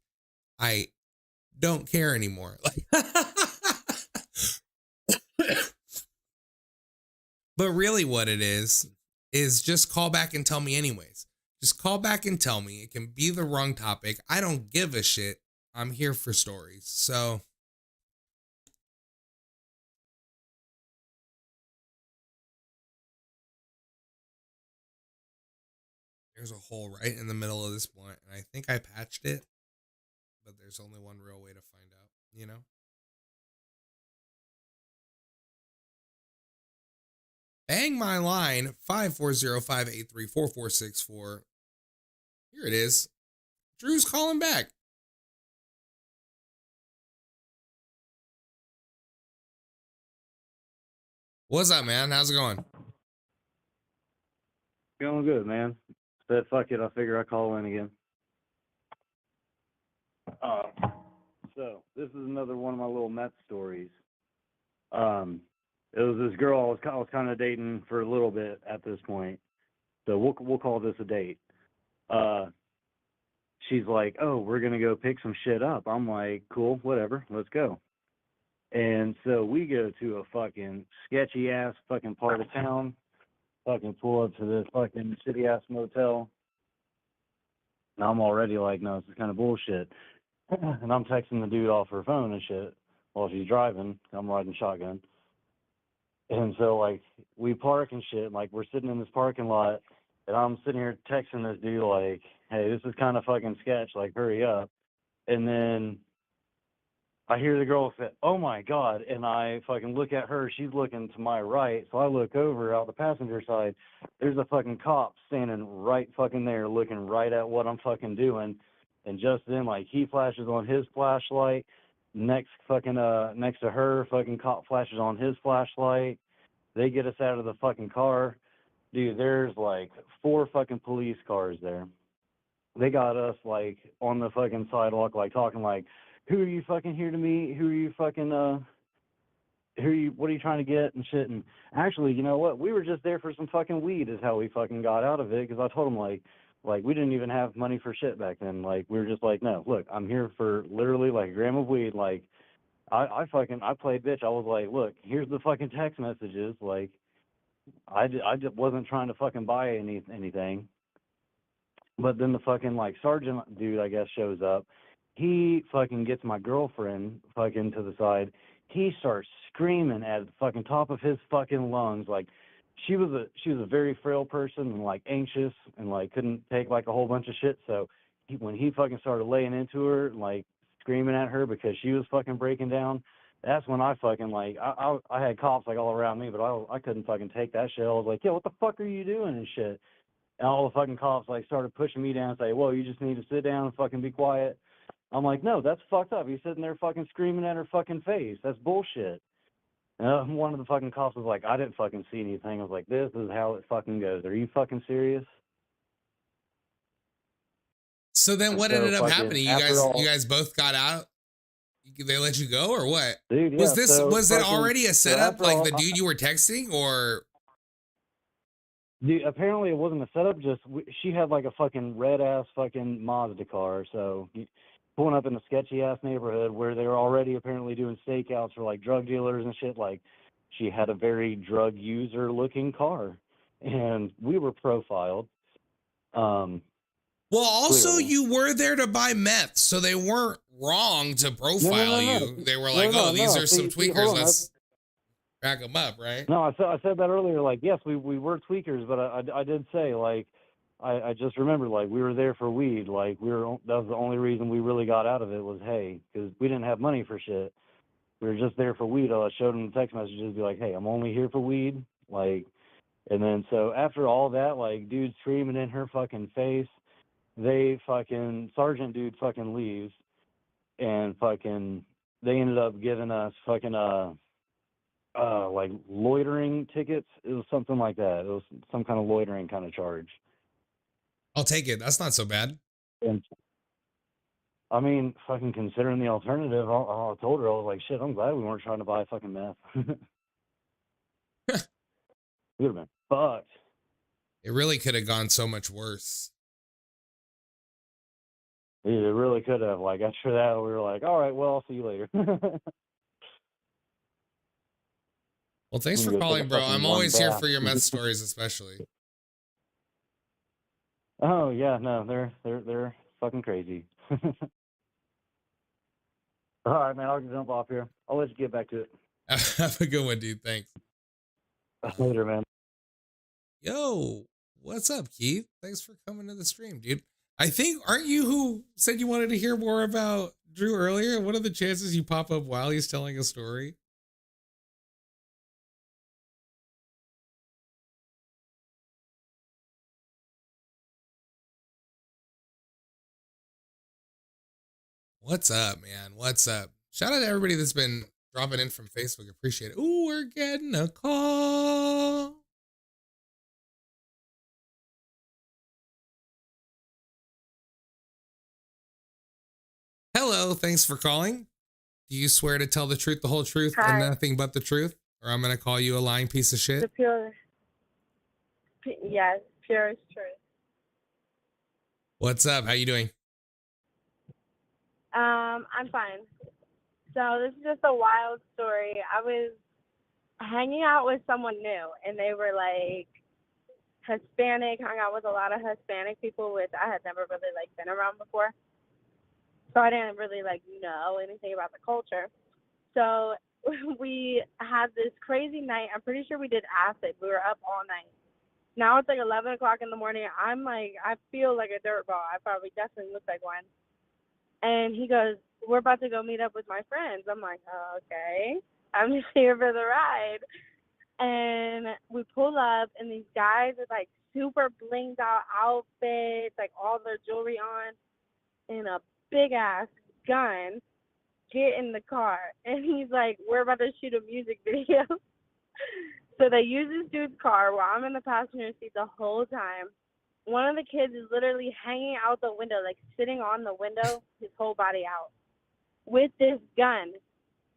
I don't care anymore. But really what it is just call back and tell me anyways. Just call back and tell me. It can be the wrong topic. I don't give a shit. I'm here for stories. So there's a hole right in the middle of this blunt, and I think I patched it, but there's only one real way to find out, you know? Bang my line, 540-583-4464. Here it is. Drew's calling back. What's up, man? How's it going? Going good, man. Said fuck it, I figure I'd call in again. So this is another one of my little meth stories. It was this girl I was kind of dating for a little bit at this point, so we'll call this a date. She's like, oh, we're gonna go pick some shit up. I'm like, cool, whatever, let's go. And so we go to a fucking sketchy ass fucking part of town. Fucking pull up to this fucking shitty ass motel. And I'm already like, no, this is kind of bullshit. And I'm texting the dude off her phone and shit while she's driving. I'm riding shotgun. And so, like, we park and shit. Like, we're sitting in this parking lot, and I'm sitting here texting this dude, like, hey, this is kind of fucking sketch. Like, hurry up. And then I hear the girl say, oh, my God. And I fucking look at her. She's looking to my right. So I look over out the passenger side. There's a fucking cop standing right fucking there looking right at what I'm fucking doing. And just then, like, he flashes on his flashlight. Next to her, fucking cop flashes on his flashlight. They get us out of the fucking car. Dude, there's like 4 fucking police cars there. They got us like on the fucking sidewalk, like talking like, who are you fucking here to meet? What are you trying to get and shit? And actually, you know what? We were just there for some fucking weed is how we fucking got out of it. Cause I told them like we didn't even have money for shit back then. Like, we were just like, no, look, I'm here for literally like a gram of weed. Like, I played bitch. I was like, look, here's the fucking text messages. Like, I just wasn't trying to fucking buy anything. But then the fucking like sergeant dude, I guess, shows up. He fucking gets my girlfriend fucking to the side. He starts screaming at the fucking top of his fucking lungs. Like, she was a very frail person and like anxious and like couldn't take like a whole bunch of shit. So when he fucking started laying into her, like screaming at her because she was fucking breaking down, that's when I fucking like I had cops like all around me, but I couldn't fucking take that shit. I was like, yo, what the fuck are you doing and shit? And all the fucking cops like started pushing me down and say, well, you just need to sit down and fucking be quiet. I'm like, no, that's fucked up. He's sitting there fucking screaming at her fucking face. That's bullshit. And one of the fucking cops was like, I didn't fucking see anything. I was like, this is how it fucking goes. Are you fucking serious? So then what So ended up fucking happening? You after all, guys both got out? They let you go or what? dude, yeah. Was it fucking, already a so setup after like all, the dude you were texting or? Dude, apparently it wasn't a setup. Just she had like a fucking red ass fucking Mazda car. So pulling up in a sketchy ass neighborhood where they were already apparently doing stakeouts for like drug dealers and shit. Like she had a very drug user looking car, and we were profiled. Well, also Clearly. you were there to buy meth, so they weren't wrong to profile you. They were like, these are some tweakers. Let's back them up, right? No, I said that earlier. Like, yes, we were tweakers, but I did say, like, I just remember, like, we were there for weed. Like, that was the only reason we really got out of it was, hey, because we didn't have money for shit. We were just there for weed. I showed them the text messages, be like, hey, I'm only here for weed. Like, and then so after all that, like, dude screaming in her fucking face, sergeant dude fucking leaves, and fucking they ended up giving us fucking like loitering tickets. It was something like that. It was some kind of loitering kind of charge. I'll take it. That's not so bad. And I mean, fucking considering the alternative, I told her, I was like, shit, I'm glad we weren't trying to buy fucking meth. Would have been fucked. It really could have gone so much worse. It really could have. Like, after that, we were like, all right, well, I'll see you later. Well, thanks for calling, bro. I'm always here for your meth stories, especially. Oh yeah, no, they're fucking crazy. All right, man, I'll jump off here. I'll let you get back to it. Have a good one, dude. Thanks. Later, man. Yo, what's up, Keith? Thanks for coming to the stream, dude. I think, aren't you who said you wanted to hear more about Drew earlier? What are the chances you pop up while he's telling a story? What's up, man? What's up? Shout out to everybody that's been dropping in from Facebook. Appreciate it. Ooh, we're getting a call. Hello, thanks for calling. Do you swear to tell the truth, the whole truth, and nothing but the truth? Or I'm going to call you a lying piece of shit? Yes, pure truth. What's up? How you doing? I'm fine. So this is just a wild story. I was hanging out with someone new, and they were like Hispanic, hung out with a lot of Hispanic people, which I had never really like been around before. So I didn't really like know anything about the culture. So we had this crazy night. I'm pretty sure we did acid. We were up all night. Now it's like 11 o'clock in the morning. I'm like, I feel like a dirt ball. I probably definitely look like one. And he goes, we're about to go meet up with my friends. I'm like, oh, okay. I'm just here for the ride. And we pull up, and these guys with like super blinged out outfits, like all their jewelry on, and a big ass gun, get in the car. And he's like, we're about to shoot a music video. So they use this dude's car while I'm in the passenger seat the whole time. One of the kids is literally hanging out the window, like sitting on the window, his whole body out, with this gun.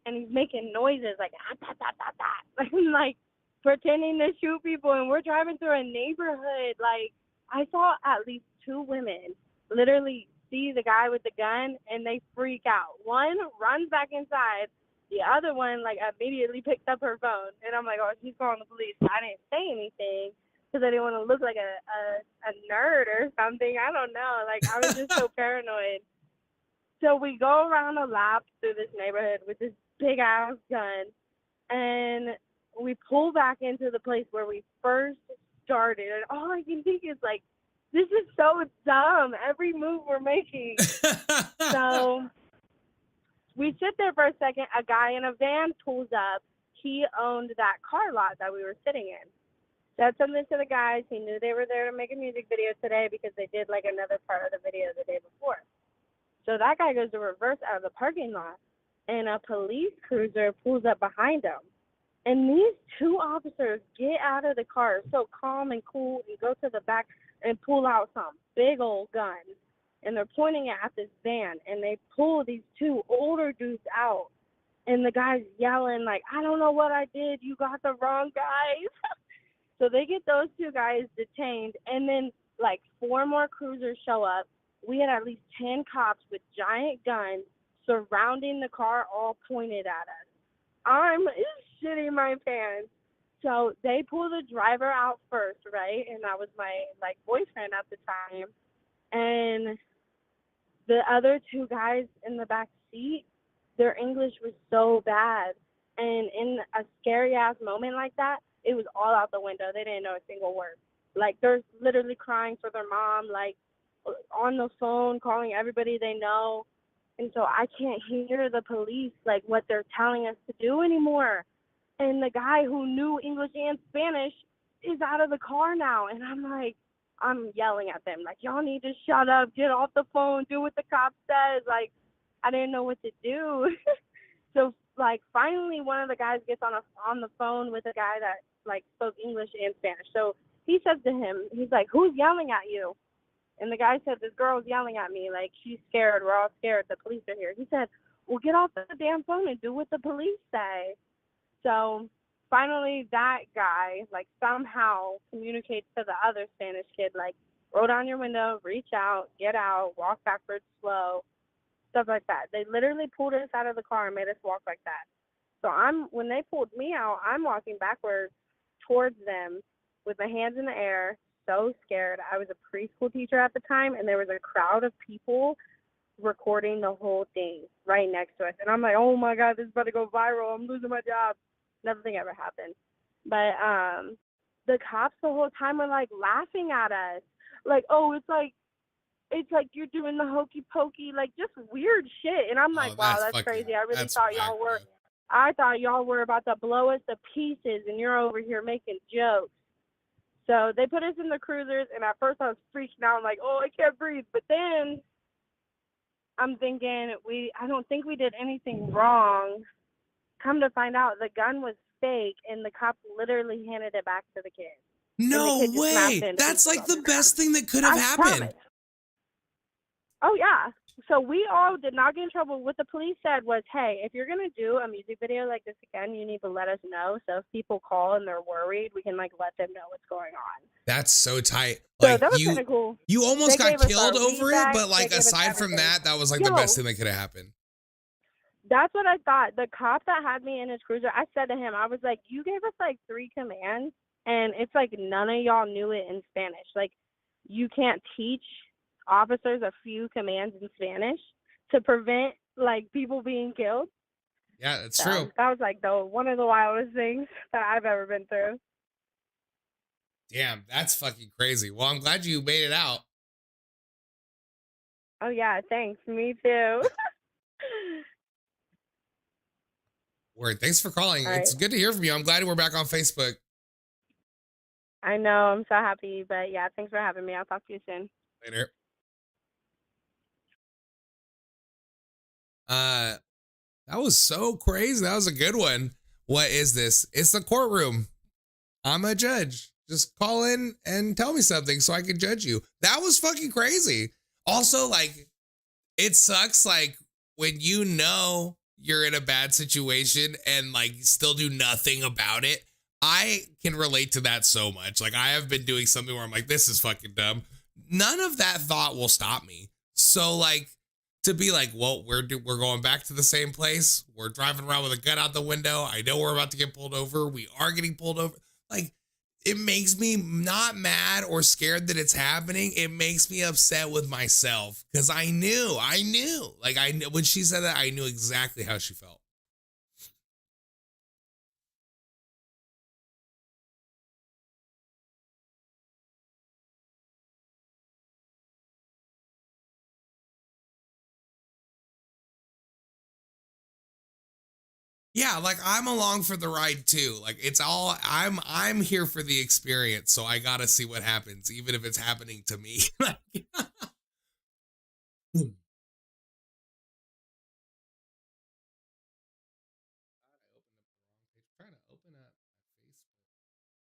And he's making noises like, ah, da, da, da, da. And like pretending to shoot people. And we're driving through a neighborhood. Like, I saw at least 2 women literally see the guy with the gun, and they freak out. One runs back inside. The other one, like, immediately picked up her phone. And I'm like, oh, she's calling the police. I didn't say anything because I didn't want to look like a nerd or something. I don't know. Like, I was just so paranoid. So we go around a lap through this neighborhood with this big-ass gun, and we pull back into the place where we first started. And all I can think is, like, this is so dumb, every move we're making. So we sit there for a second. A guy in a van pulls up. He owned that car lot that we were sitting in. Said something to the guys. He knew they were there to make a music video today because they did like another part of the video the day before. So that guy goes to reverse out of the parking lot, and a police cruiser pulls up behind him. And these two officers get out of the car so calm and cool and go to the back and pull out some big old guns. And they're pointing it at this van, and they pull these two older dudes out. And the guy's yelling, like, I don't know what I did. You got the wrong guys. So they get those two guys detained, and then, like, 4 more cruisers show up. We had at least 10 cops with giant guns surrounding the car, all pointed at us. I'm shitting my pants. So they pull the driver out first, right? And that was my, like, boyfriend at the time. And the other 2 guys in the back seat, their English was so bad. And in a scary-ass moment like that, it was all out the window. They didn't know a single word. Like, they're literally crying for their mom, like, on the phone, calling everybody they know. And so I can't hear the police, like, what they're telling us to do anymore. And the guy who knew English and Spanish is out of the car now. And I'm yelling at them, like, y'all need to shut up, get off the phone, do what the cop says. Like, I didn't know what to do. So, like, finally one of the guys gets on the phone with a guy that, like, spoke English and Spanish. So he says to him, he's like, who's yelling at you? And the guy said, this girl's yelling at me. Like, she's scared. We're all scared. The police are here. He said, well, get off the damn phone and do what the police say. So finally that guy, like, somehow communicates to the other Spanish kid, like, roll down your window, reach out, get out, walk backwards slow, stuff like that. They literally pulled us out of the car and made us walk like that. So when they pulled me out, I'm walking backwards towards them with my hands in the air, so scared. I was a preschool teacher at the time, and there was a crowd of people recording the whole thing right next to us. And I'm like, oh my God, this is about to go viral. I'm losing my job. Nothing ever happened. But the cops the whole time were, like, laughing at us. Like, oh, it's like you're doing the hokey pokey, like, just weird shit. And I'm like, wow, that's crazy. I really thought y'all were. I thought y'all were about to blow us to pieces, and you're over here making jokes. So they put us in the cruisers, and at first I was freaking out, like, oh, I can't breathe. But then I'm thinking, I don't think we did anything wrong. Come to find out, the gun was fake, and the cop literally handed it back to the kid. No way. That's like the best thing that could have happened. Oh, yeah. So we all did not get in trouble. What the police said was, hey, if you're going to do a music video like this again, you need to let us know. So if people call and they're worried, we can, like, let them know what's going on. That's so tight. So like, that was kind of cool. You almost got killed over it, but, like, aside from that, that was, like, the best thing that could have happened. That's what I thought. The cop that had me in his cruiser, I said to him, I was like, you gave us, like, 3 commands, and it's like none of y'all knew it in Spanish. Like, you can't teach officers a few commands in Spanish to prevent, like, people being killed. Yeah, that's true. That was, like, one of the wildest things that I've ever been through. Damn, that's fucking crazy. Well, I'm glad you made it out. Oh, yeah, thanks. Me too. Word. Thanks for calling. All it's right. good to hear from you. I'm glad we're back on Facebook. I know. I'm so happy. But, yeah, thanks for having me. I'll talk to you soon. Later. That was so crazy. That was a good one. What is this? It's the courtroom. I'm a judge. Just call in and tell me something so I can judge you. That was fucking crazy. Also, like, it sucks, like, when you know you're in a bad situation and, like, still do nothing about it. I can relate to that so much. Like, I have been doing something where I'm like, this is fucking dumb. None of that thought will stop me. So, like, to be like, well, we're going back to the same place. We're driving around with a gun out the window. I know we're about to get pulled over. We are getting pulled over. Like, it makes me not mad or scared that it's happening. It makes me upset with myself because I knew. Like, when she said that, I knew exactly how she felt. Yeah, like, I'm along for the ride too. Like, it's all, I'm here for the experience, so I gotta see what happens, even if it's happening to me. open up a Facebook, right?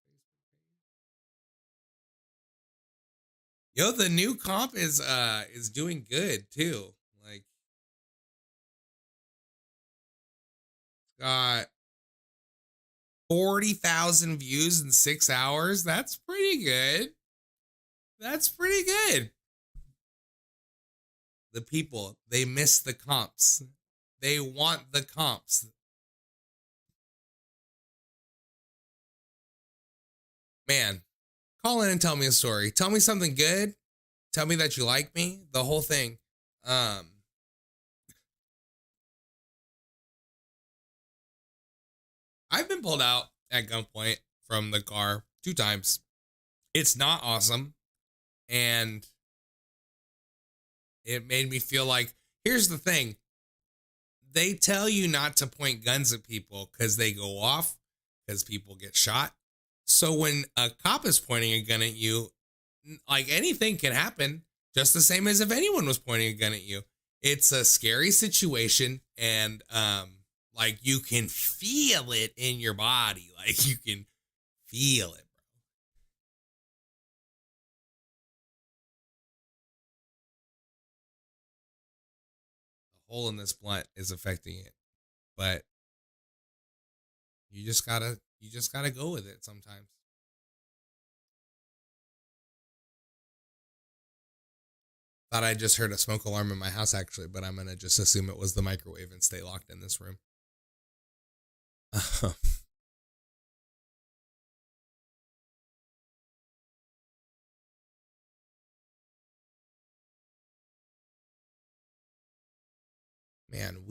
Facebook page. Yo, the new comp is doing good too. Like, it's got 40,000 views in 6 hours. That's pretty good. That's pretty good. The people, they miss the comps. They want the comps. Man, call in and tell me a story. Tell me something good. Tell me that you like me. The whole thing. I've been pulled out at gunpoint from the car 2 times. It's not awesome. And it made me feel like, here's the thing. They tell you not to point guns at people because they go off, because people get shot. So when a cop is pointing a gun at you, like anything can happen, just the same as if anyone was pointing a gun at you. It's a scary situation, and like you can feel it in your body. Like you can feel it, bro. The hole in this blunt is affecting it, but you just gotta go with it sometimes. Thought I just heard a smoke alarm in my house, actually, but I'm gonna just assume it was the microwave and stay locked in this room. Man,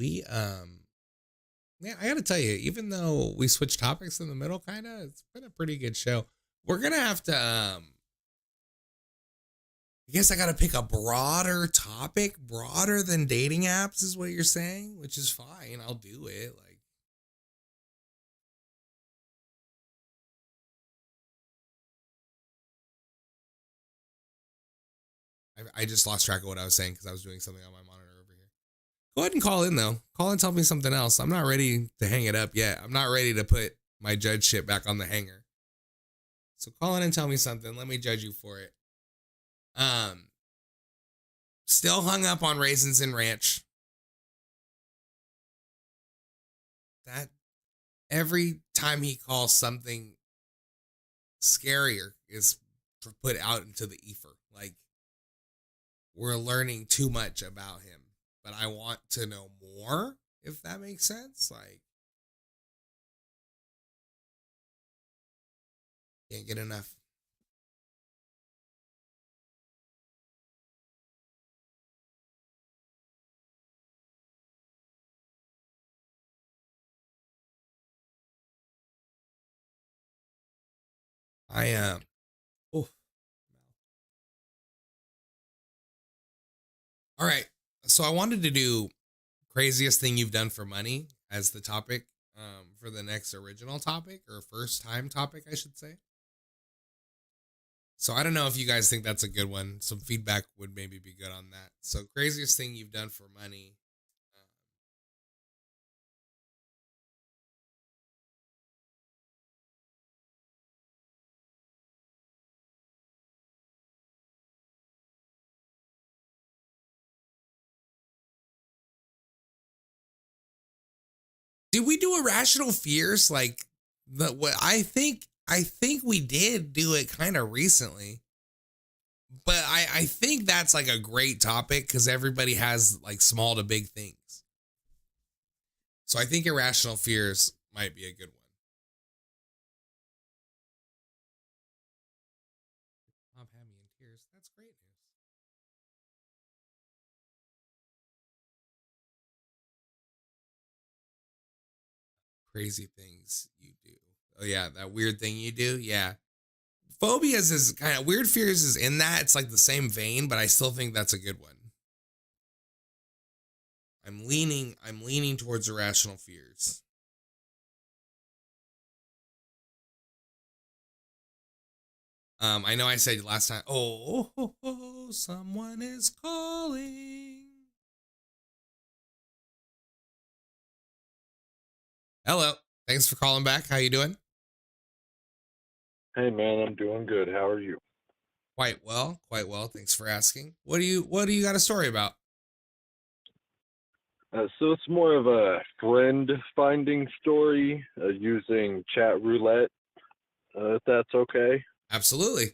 yeah, I gotta tell you, even though we switched topics in the middle, it's been a pretty good show. We're gonna have to, I guess I gotta pick a broader topic, broader than dating apps, is what you're saying, which is fine. I'll do it. Like, I just lost track of what I was saying because I was doing something on my monitor over here. Go ahead and call in, though. Call and tell me something else. I'm not ready to hang it up yet. I'm not ready to put my judge shit back on the hanger. So call in and tell me something. Let me judge you for it. Still hung up on Raisins and Ranch. That every time he calls, something scarier is put out into the ether. Like, we're learning too much about him, but I want to know more, if that makes sense. Like, can't get enough. I am. Oh. All right. So I wanted to do craziest thing you've done for money as the topic for the next original topic, or first time topic, I should say. So I don't know if you guys think that's a good one. Some feedback would maybe be good on that. So craziest thing you've done for money. Did we do Irrational Fears? Like, what I think we did do it kind of recently. But I think that's like a great topic because everybody has like small to big things. So I think Irrational Fears might be a good one. Mom had me in tears. That's great news. Crazy things you do. Oh yeah, that weird thing you do. Yeah. Phobias is kind of weird. Fears is in that. It's like the same vein, but I still think that's a good one. I'm leaning towards Irrational Fears. I know I said last time, someone is calling. Hello. Thanks for calling back. How you doing? Hey man, I'm doing good. How are you? Quite well. Thanks for asking. What do you got a story about? So it's more of a friend finding story using chat roulette, if that's okay. Absolutely.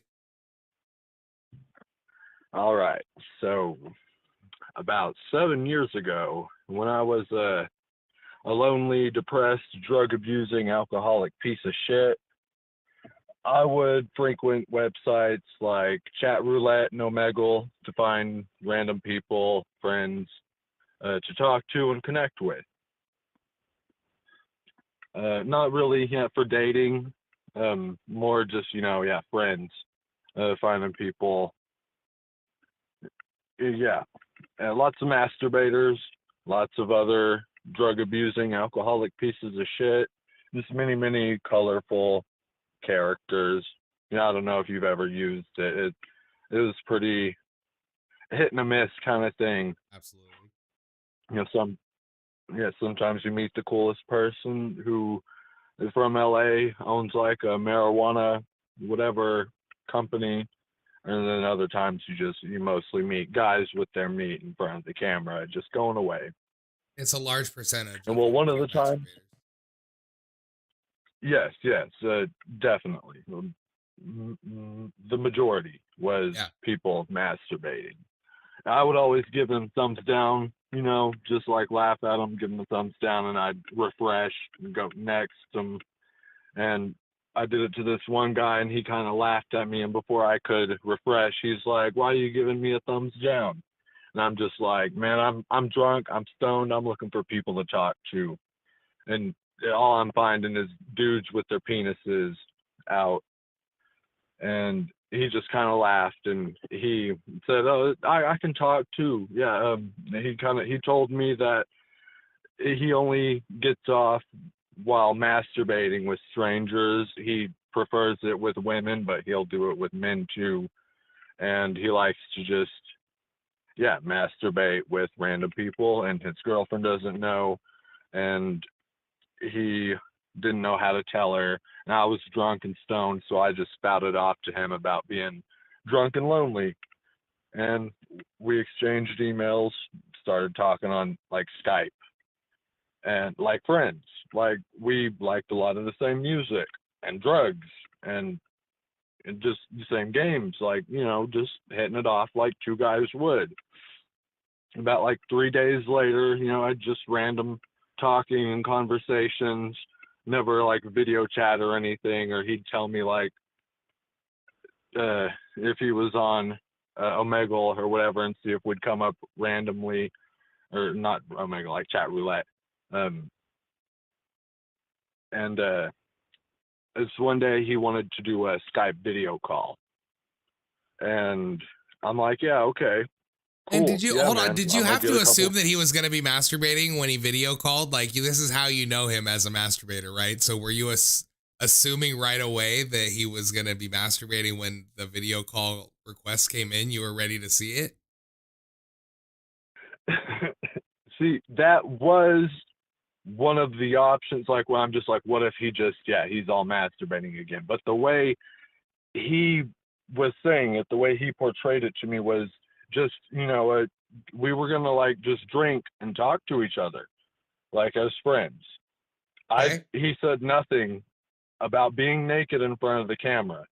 All right. So about 7 years ago, when I was a lonely, depressed, drug abusing, alcoholic piece of shit, I would frequent websites like Chat Roulette and Omegle to find random people, friends to talk to and connect with. Not really for dating, more just, friends, finding people. Yeah, lots of masturbators, lots of other drug abusing, alcoholic pieces of shit. Just many, many colorful characters. I don't know if you've ever used it. It was pretty hit and a miss kind of thing. Absolutely. Sometimes you meet the coolest person who is from LA, owns like a marijuana whatever company, and then other times you mostly meet guys with their meat in front of the camera, just going away. It's a large percentage. And well, one of the times, yes, definitely. The majority was people masturbating. I would always give them thumbs down, just like laugh at them, give them a thumbs down, and I'd refresh and go next. And I did it to this one guy, and he kind of laughed at me. And before I could refresh, he's like, "Why are you giving me a thumbs down?" And I'm just like, "Man, I'm drunk, I'm stoned, I'm looking for people to talk to, and all I'm finding is dudes with their penises out." And he just kind of laughed, and he said, "Oh, I can talk too." Yeah. He told me that he only gets off while masturbating with strangers. He prefers it with women, but he'll do it with men too. And he likes to just, masturbate with random people, and his girlfriend doesn't know. And he didn't know how to tell her. And I was drunk and stoned, so I just spouted off to him about being drunk and lonely. And we exchanged emails, started talking on like Skype, and like friends. Like we liked a lot of the same music and drugs and just the same games, like, just hitting it off like two guys would. About like 3 days later, I just random talking and conversations, never like video chat or anything, or he'd tell me like if he was on Omegle or whatever, and see if we'd come up randomly, or not Omegle, like Chat Roulette. And it's one day he wanted to do a Skype video call, and I'm like, yeah, okay. Cool. And did you hold on? Did you have to assume that he was going to be masturbating when he video called? Like, this is how you know him as a masturbator, right? So were you assuming right away that he was going to be masturbating when the video call request came in? You were ready to see it? See, that was one of the options. Like, well, I'm just like, what if he's all masturbating again? But the way he was saying it, the way he portrayed it to me was just, we were going to like just drink and talk to each other like as friends. Okay. He said nothing about being naked in front of the camera.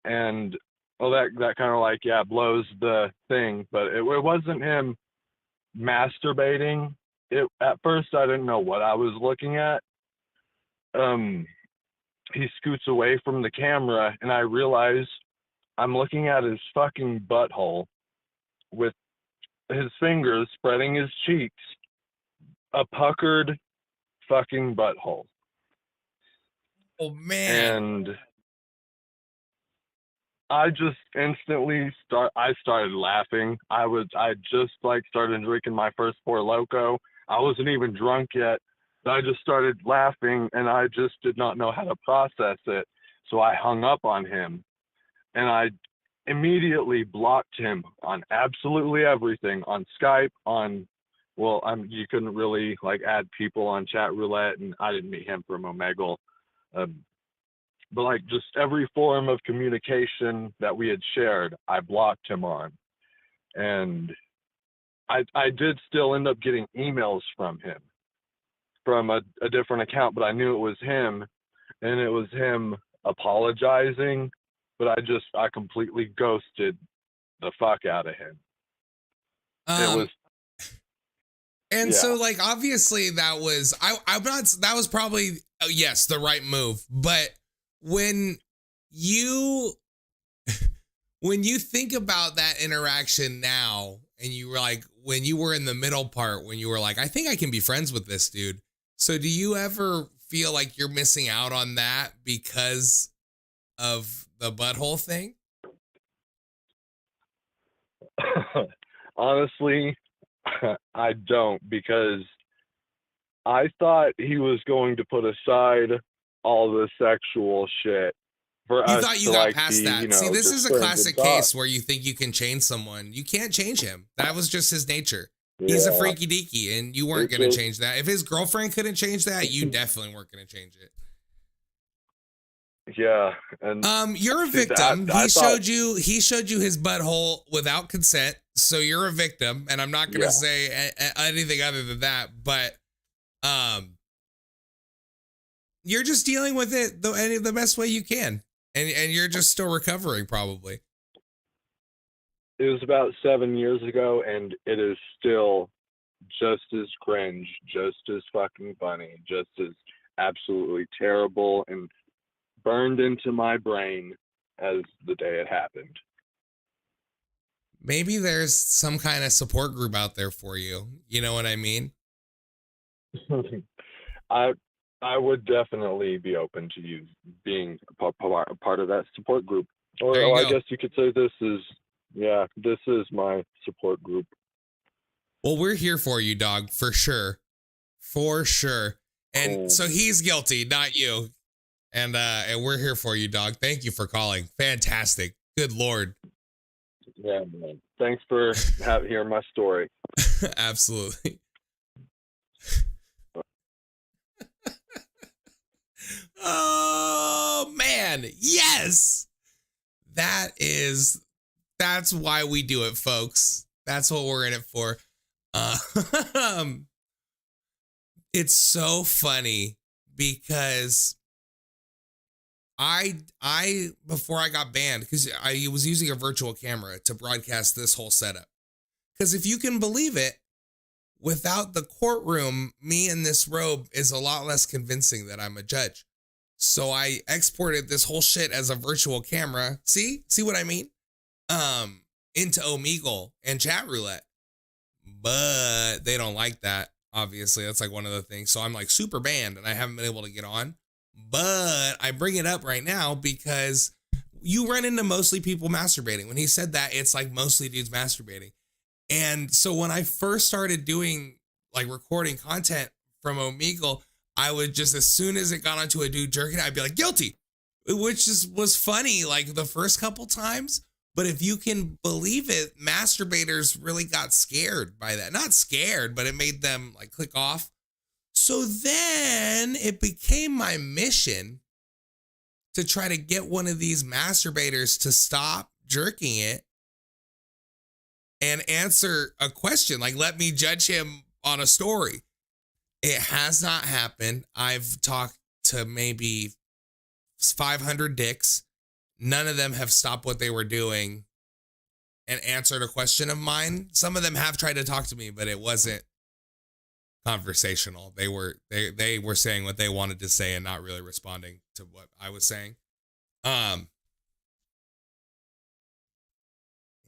And that kind of like, blows the thing. But it wasn't him masturbating. At first I didn't know what I was looking at. He scoots away from the camera, and I realize I'm looking at his fucking butthole with his fingers spreading his cheeks, a puckered fucking butthole. Oh man. And I just instantly started laughing. I just like started drinking my first Four Loko. I wasn't even drunk yet. I just started laughing, and I just did not know how to process it. So I hung up on him, and I immediately blocked him on absolutely everything, on Skype, on well, you couldn't really like add people on chat roulette, and I didn't meet him from Omegle. But like just every form of communication that we had shared, I blocked him on. And I did still end up getting emails from him from a different account, but I knew it was him, and it was him apologizing, but I completely ghosted the fuck out of him. It was, and yeah. so like obviously that was that was probably yes, the right move. But when you think about that interaction now, and you were like, when you were in the middle part, when you were like, I think I can be friends with this dude. So do you ever feel like you're missing out on that because of the butthole thing? Honestly, I don't, because I thought he was going to put aside all the sexual shit for us. You thought you to got like past be, that. you know, See, this just is a friends classic and talk. case where you think you can change someone. You can't change him. That was just his nature. He's a Yeah. freaky deaky, and you weren't It's going to just- change that. If his girlfriend couldn't change that, you definitely weren't going to change it. Yeah, and you're a see, victim. I He thought- showed you his butthole without consent, so you're a victim. And I'm not going to Yeah. say anything other than that. But you're just dealing with it the best way you can, and you're just still recovering, probably. it was about 7 years ago, and it is still just as cringe, just as fucking funny, just as absolutely terrible and burned into my brain as the day it happened. Maybe there's some kind of support group out there for you. You know what I mean? I would definitely be open to you being a part of that support group. Or There you I go. guess you could say this is my support group. Well, we're here for you, dog, for sure. For sure. And Cool. so he's guilty, not you. And we're here for you, dog. Thank you for calling. Fantastic. Good Lord. Yeah, man. Thanks for hearing my story. Absolutely. Oh man, yes. That's why we do it, folks. That's what we're in it for. It's so funny because I before I got banned, because I was using a virtual camera to broadcast this whole setup. Because if you can believe it, without the courtroom, me in this robe is a lot less convincing that I'm a judge. So I exported this whole shit as a virtual camera. See what I mean? Into Omegle and chat roulette. But they don't like that. Obviously, that's like one of the things. So I'm like super banned and I haven't been able to get on. But I bring it up right now because you run into mostly people masturbating. When he said that, it's like mostly dudes masturbating. And so when I first started doing like recording content from Omegle, I would just, as soon as it got onto a dude jerking, I'd be like, guilty, which was funny like the first couple times. But if you can believe it, masturbators really got scared by that. Not scared, but it made them like click off. So then it became my mission to try to get one of these masturbators to stop jerking it and answer a question, like let me judge him on a story. It has not happened. I've talked to maybe 500 dicks. None of them have stopped what they were doing and answered a question of mine. Some of them have tried to talk to me, but it wasn't conversational. They were saying what they wanted to say and not really responding to what I was saying.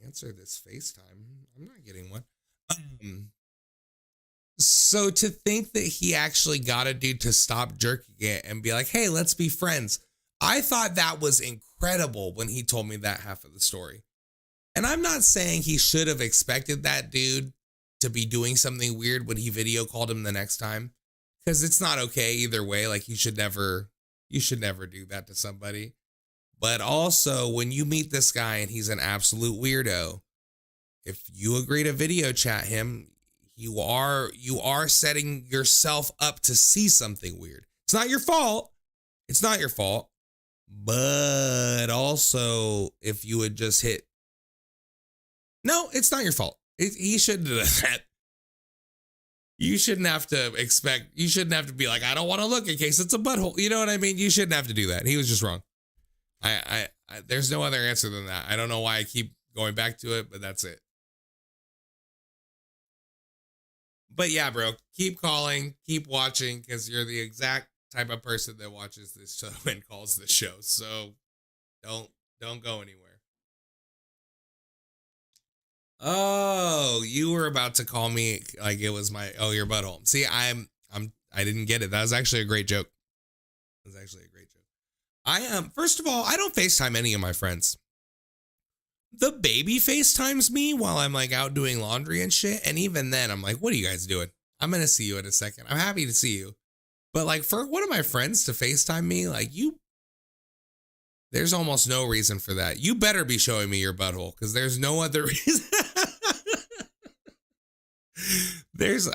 Answer this FaceTime. I'm not getting one. So to think that he actually got a dude to stop jerking it and be like, hey, let's be friends. I thought that was incredible when he told me that half of the story. And I'm not saying he should have expected that dude to be doing something weird when he video called him the next time, because it's not okay either way. Like you should never do that to somebody. But also when you meet this guy and he's an absolute weirdo, if you agree to video chat him, you are setting yourself up to see something weird. It's not your fault. It's not your fault. But also, if you would just hit, no, it's not your fault. He shouldn't have done that. You shouldn't have to be like, I don't want to look in case it's a butthole. You know what I mean? You shouldn't have to do that. He was just wrong. I there's no other answer than that. I don't know why I keep going back to it, but that's it. But yeah, bro, keep calling, keep watching, because you're the exact type of person that watches this show and calls this show. So don't go anywhere. Oh, you were about to call me like it was your butthole. See, I didn't get it. That was actually a great joke. That was actually a great joke. I am, first of all, I don't FaceTime any of my friends. The baby FaceTimes me while I'm like out doing laundry and shit. And even then I'm like, what are you guys doing? I'm going to see you in a second. I'm happy to see you. But like for one of my friends to FaceTime me, like there's almost no reason for that. You better be showing me your butthole because there's no other reason.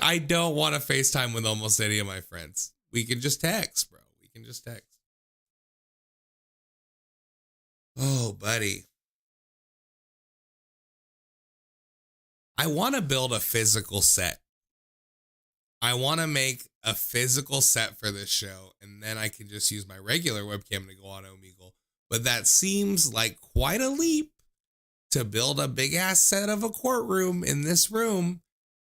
I don't want to FaceTime with almost any of my friends. We can just text, bro. We can just text. Oh, buddy. I want to build a physical set. I want to make a physical set for this show, and then I can just use my regular webcam to go on Omegle. But that seems like quite a leap to build a big ass set of a courtroom in this room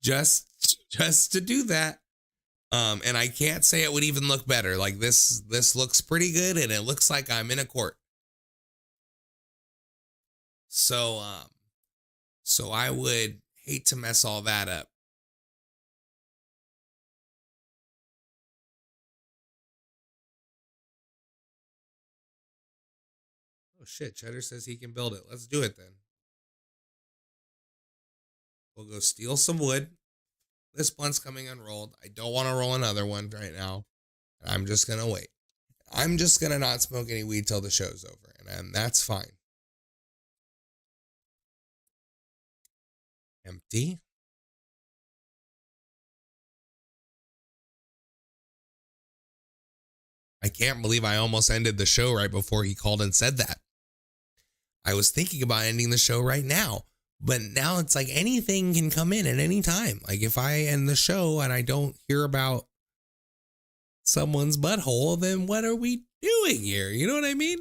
just to do that. And I can't say it would even look better. Like this looks pretty good, and it looks like I'm in a court. So I would hate to mess all that up. Oh shit, Cheddar says he can build it. Let's do it then. We'll go steal some wood. This blunt's coming unrolled. I don't want to roll another one right now. I'm just going to wait. I'm just going to not smoke any weed till the show's over. And that's fine. Empty. I can't believe I almost ended the show right before he called and said that. I was thinking about ending the show right now, but now it's like anything can come in at any time. Like if I end the show and I don't hear about someone's butthole, then what are we doing here? You know what I mean?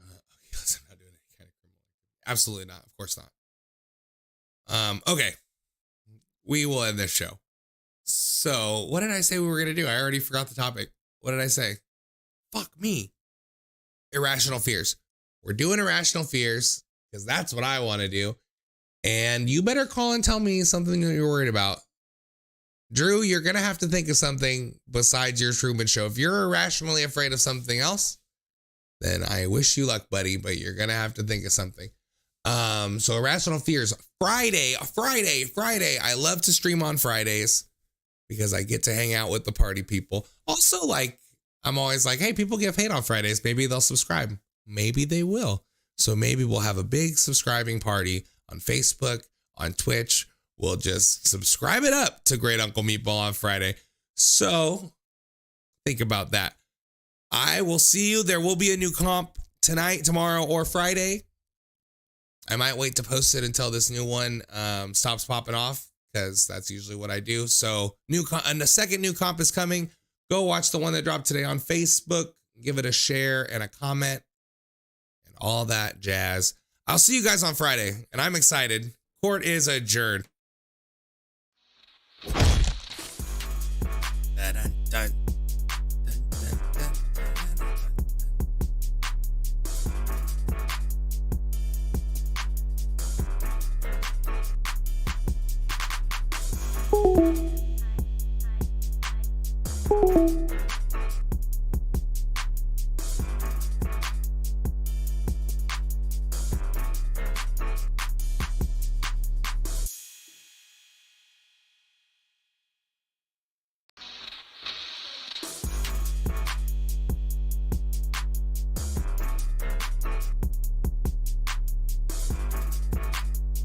Okay, I'm not doing any kind of criminal. Absolutely not. Of course not. Okay. We will end this show. So what did I say we were going to do? I already forgot the topic. What did I say? Fuck me. Irrational fears. We're doing irrational fears because that's what I want to do. And you better call and tell me something that you're worried about. Drew, you're going to have to think of something besides your Truman Show. If you're irrationally afraid of something else, then I wish you luck, buddy, but you're going to have to think of something. So irrational fears. Friday. I love to stream on Fridays because I get to hang out with the party people. Also, like, I'm always like, hey, people get paid on Fridays. Maybe they'll subscribe. Maybe they will. So maybe we'll have a big subscribing party on Facebook, on Twitch. We'll just subscribe it up to Great Uncle Meatball on Friday. So think about that. I will see you. There will be a new comp tonight, tomorrow, or Friday. I might wait to post it until this new one stops popping off because that's usually what I do. So and the second new comp is coming. Go watch the one that dropped today on Facebook. Give it a share and a comment and all that jazz. I'll see you guys on Friday, and I'm excited. Court is adjourned. Dun, dun, dun, dun, dun.